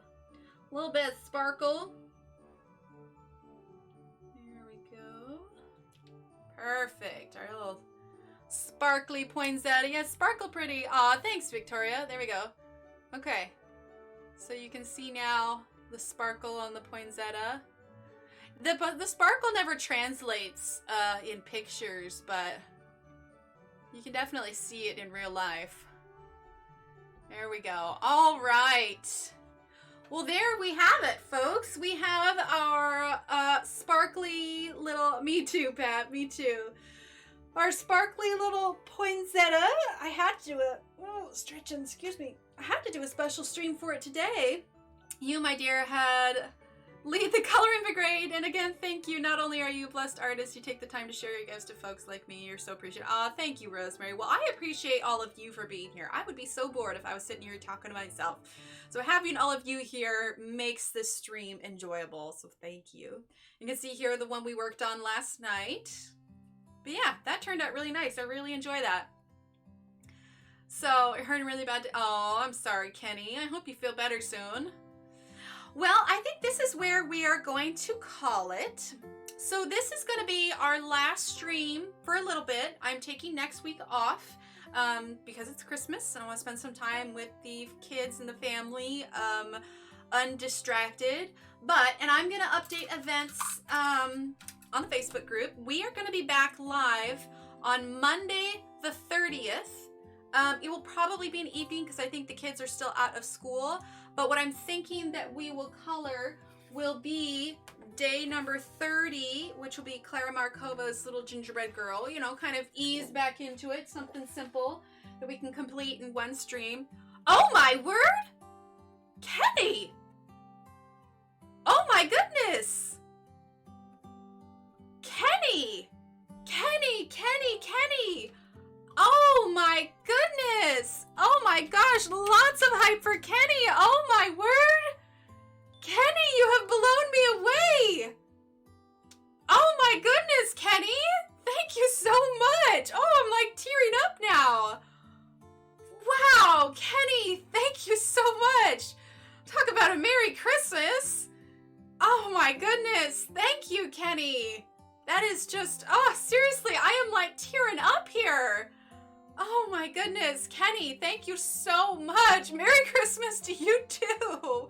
little bit of sparkle. There we go. Perfect. Our little sparkly poinsettia. Yes, sparkle pretty. Aw, thanks, Victoria. There we go. Okay. So you can see now the sparkle on the poinsettia. The sparkle never translates in pictures, but you can definitely see it in real life. There we go. All right. Well, there we have it, folks. We have our sparkly little... Me too, Pat. Me too. Our sparkly little poinsettia. I had to do a... Oh, stretching. Excuse me. I had to do a special stream for it today. You, my dear, had... Lead the coloring brigade, and again, thank you. Not only are you a blessed artist, you take the time to share your gifts to folks like me. You're so appreciated. Aw, thank you, Rosemary. Well, I appreciate all of you for being here. I would be so bored if I was sitting here talking to myself. So having all of you here makes this stream enjoyable, so thank you. You can see here the one we worked on last night. But yeah, that turned out really nice. I really enjoy that. So, you're hurting really bad. Oh, I'm sorry, Kenny. I hope you feel better soon. Well, I think this is where we are going to call it. So this is going to be our last stream for a little bit. I'm taking next week off because it's Christmas and I want to spend some time with the kids and the family undistracted. And I'm going to update events on the Facebook group. We are going to be back live on Monday the 30th. It will probably be an evening because I think the kids are still out of school. But what I'm thinking that we will color will be day number 30, which will be Clara Markova's Little Gingerbread Girl. You know, kind of ease back into it. Something simple that we can complete in one stream. Oh my word! Kenny! Oh my goodness! Kenny! Kenny! Kenny! Kenny! Oh type for Kenny. Oh my word. Kenny, you have blown me away. Oh my goodness, Kenny. Thank you so much. Oh, I'm like tearing up now. Wow, Kenny, thank you so much. Talk about a Merry Christmas. Oh my goodness. Thank you, Kenny. That is just, oh, seriously, I am like tearing up here. Oh my goodness, Kenny, thank you so much. Merry Christmas to you too.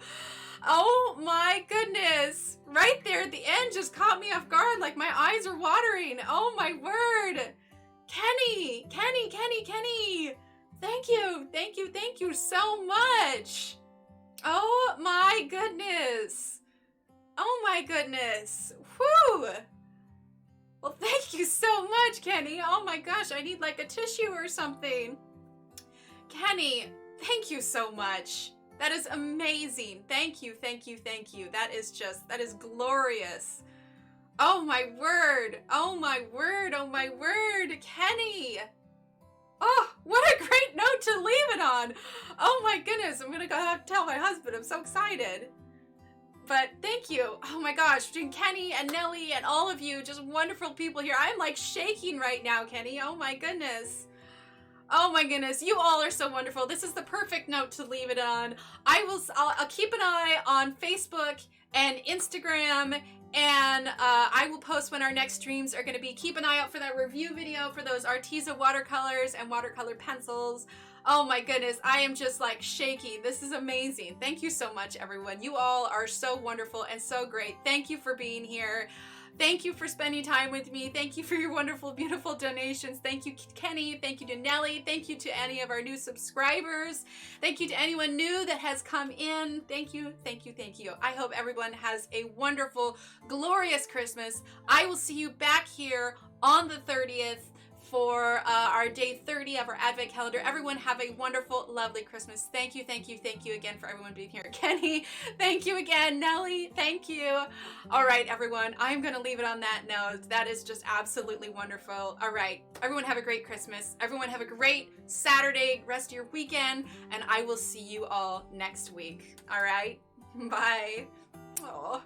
Oh my goodness. Right there at the end just caught me off guard, like my eyes are watering. Oh my word. Kenny, Kenny, Kenny, Kenny. Thank you, thank you, thank you so much. Oh my goodness. Oh my goodness. Whew. Well, thank you so much, Kenny. Oh my gosh, I need like a tissue or something. Kenny, thank you so much. That is amazing. Thank you, thank you, thank you. That is glorious. Oh my word. Oh my word. Oh my word. Kenny. Oh, what a great note to leave it on. Oh my goodness. I'm gonna go have to tell my husband. I'm so excited. But thank you. Oh my gosh, between Kenny and Nellie and all of you, just wonderful people here. I'm like shaking right now, Kenny. Oh my goodness. Oh my goodness, you all are so wonderful. This is the perfect note to leave it on. I'll keep an eye on Facebook and Instagram, and I will post when our next streams are going to be. Keep an eye out for that review video for those Arteza watercolors and watercolor pencils. Oh my goodness, I am just like shaking. This is amazing. Thank you so much, everyone. You all are so wonderful and so great. Thank you for being here. Thank you for spending time with me. Thank you for your wonderful, beautiful donations. Thank you, Kenny. Thank you to Nellie. Thank you to any of our new subscribers. Thank you to anyone new that has come in. Thank you, thank you, thank you. I hope everyone has a wonderful, glorious Christmas. I will see you back here on the 30th for our day 30 of our Advent calendar. Everyone have a wonderful, lovely Christmas. Thank you, thank you, thank you again for everyone being here. Kenny, thank you again. Nellie, thank you. All right, everyone, I'm going to leave it on that note. That is just absolutely wonderful. All right, everyone have a great Christmas. Everyone have a great Saturday, rest of your weekend, and I will see you all next week. All right, bye. Oh.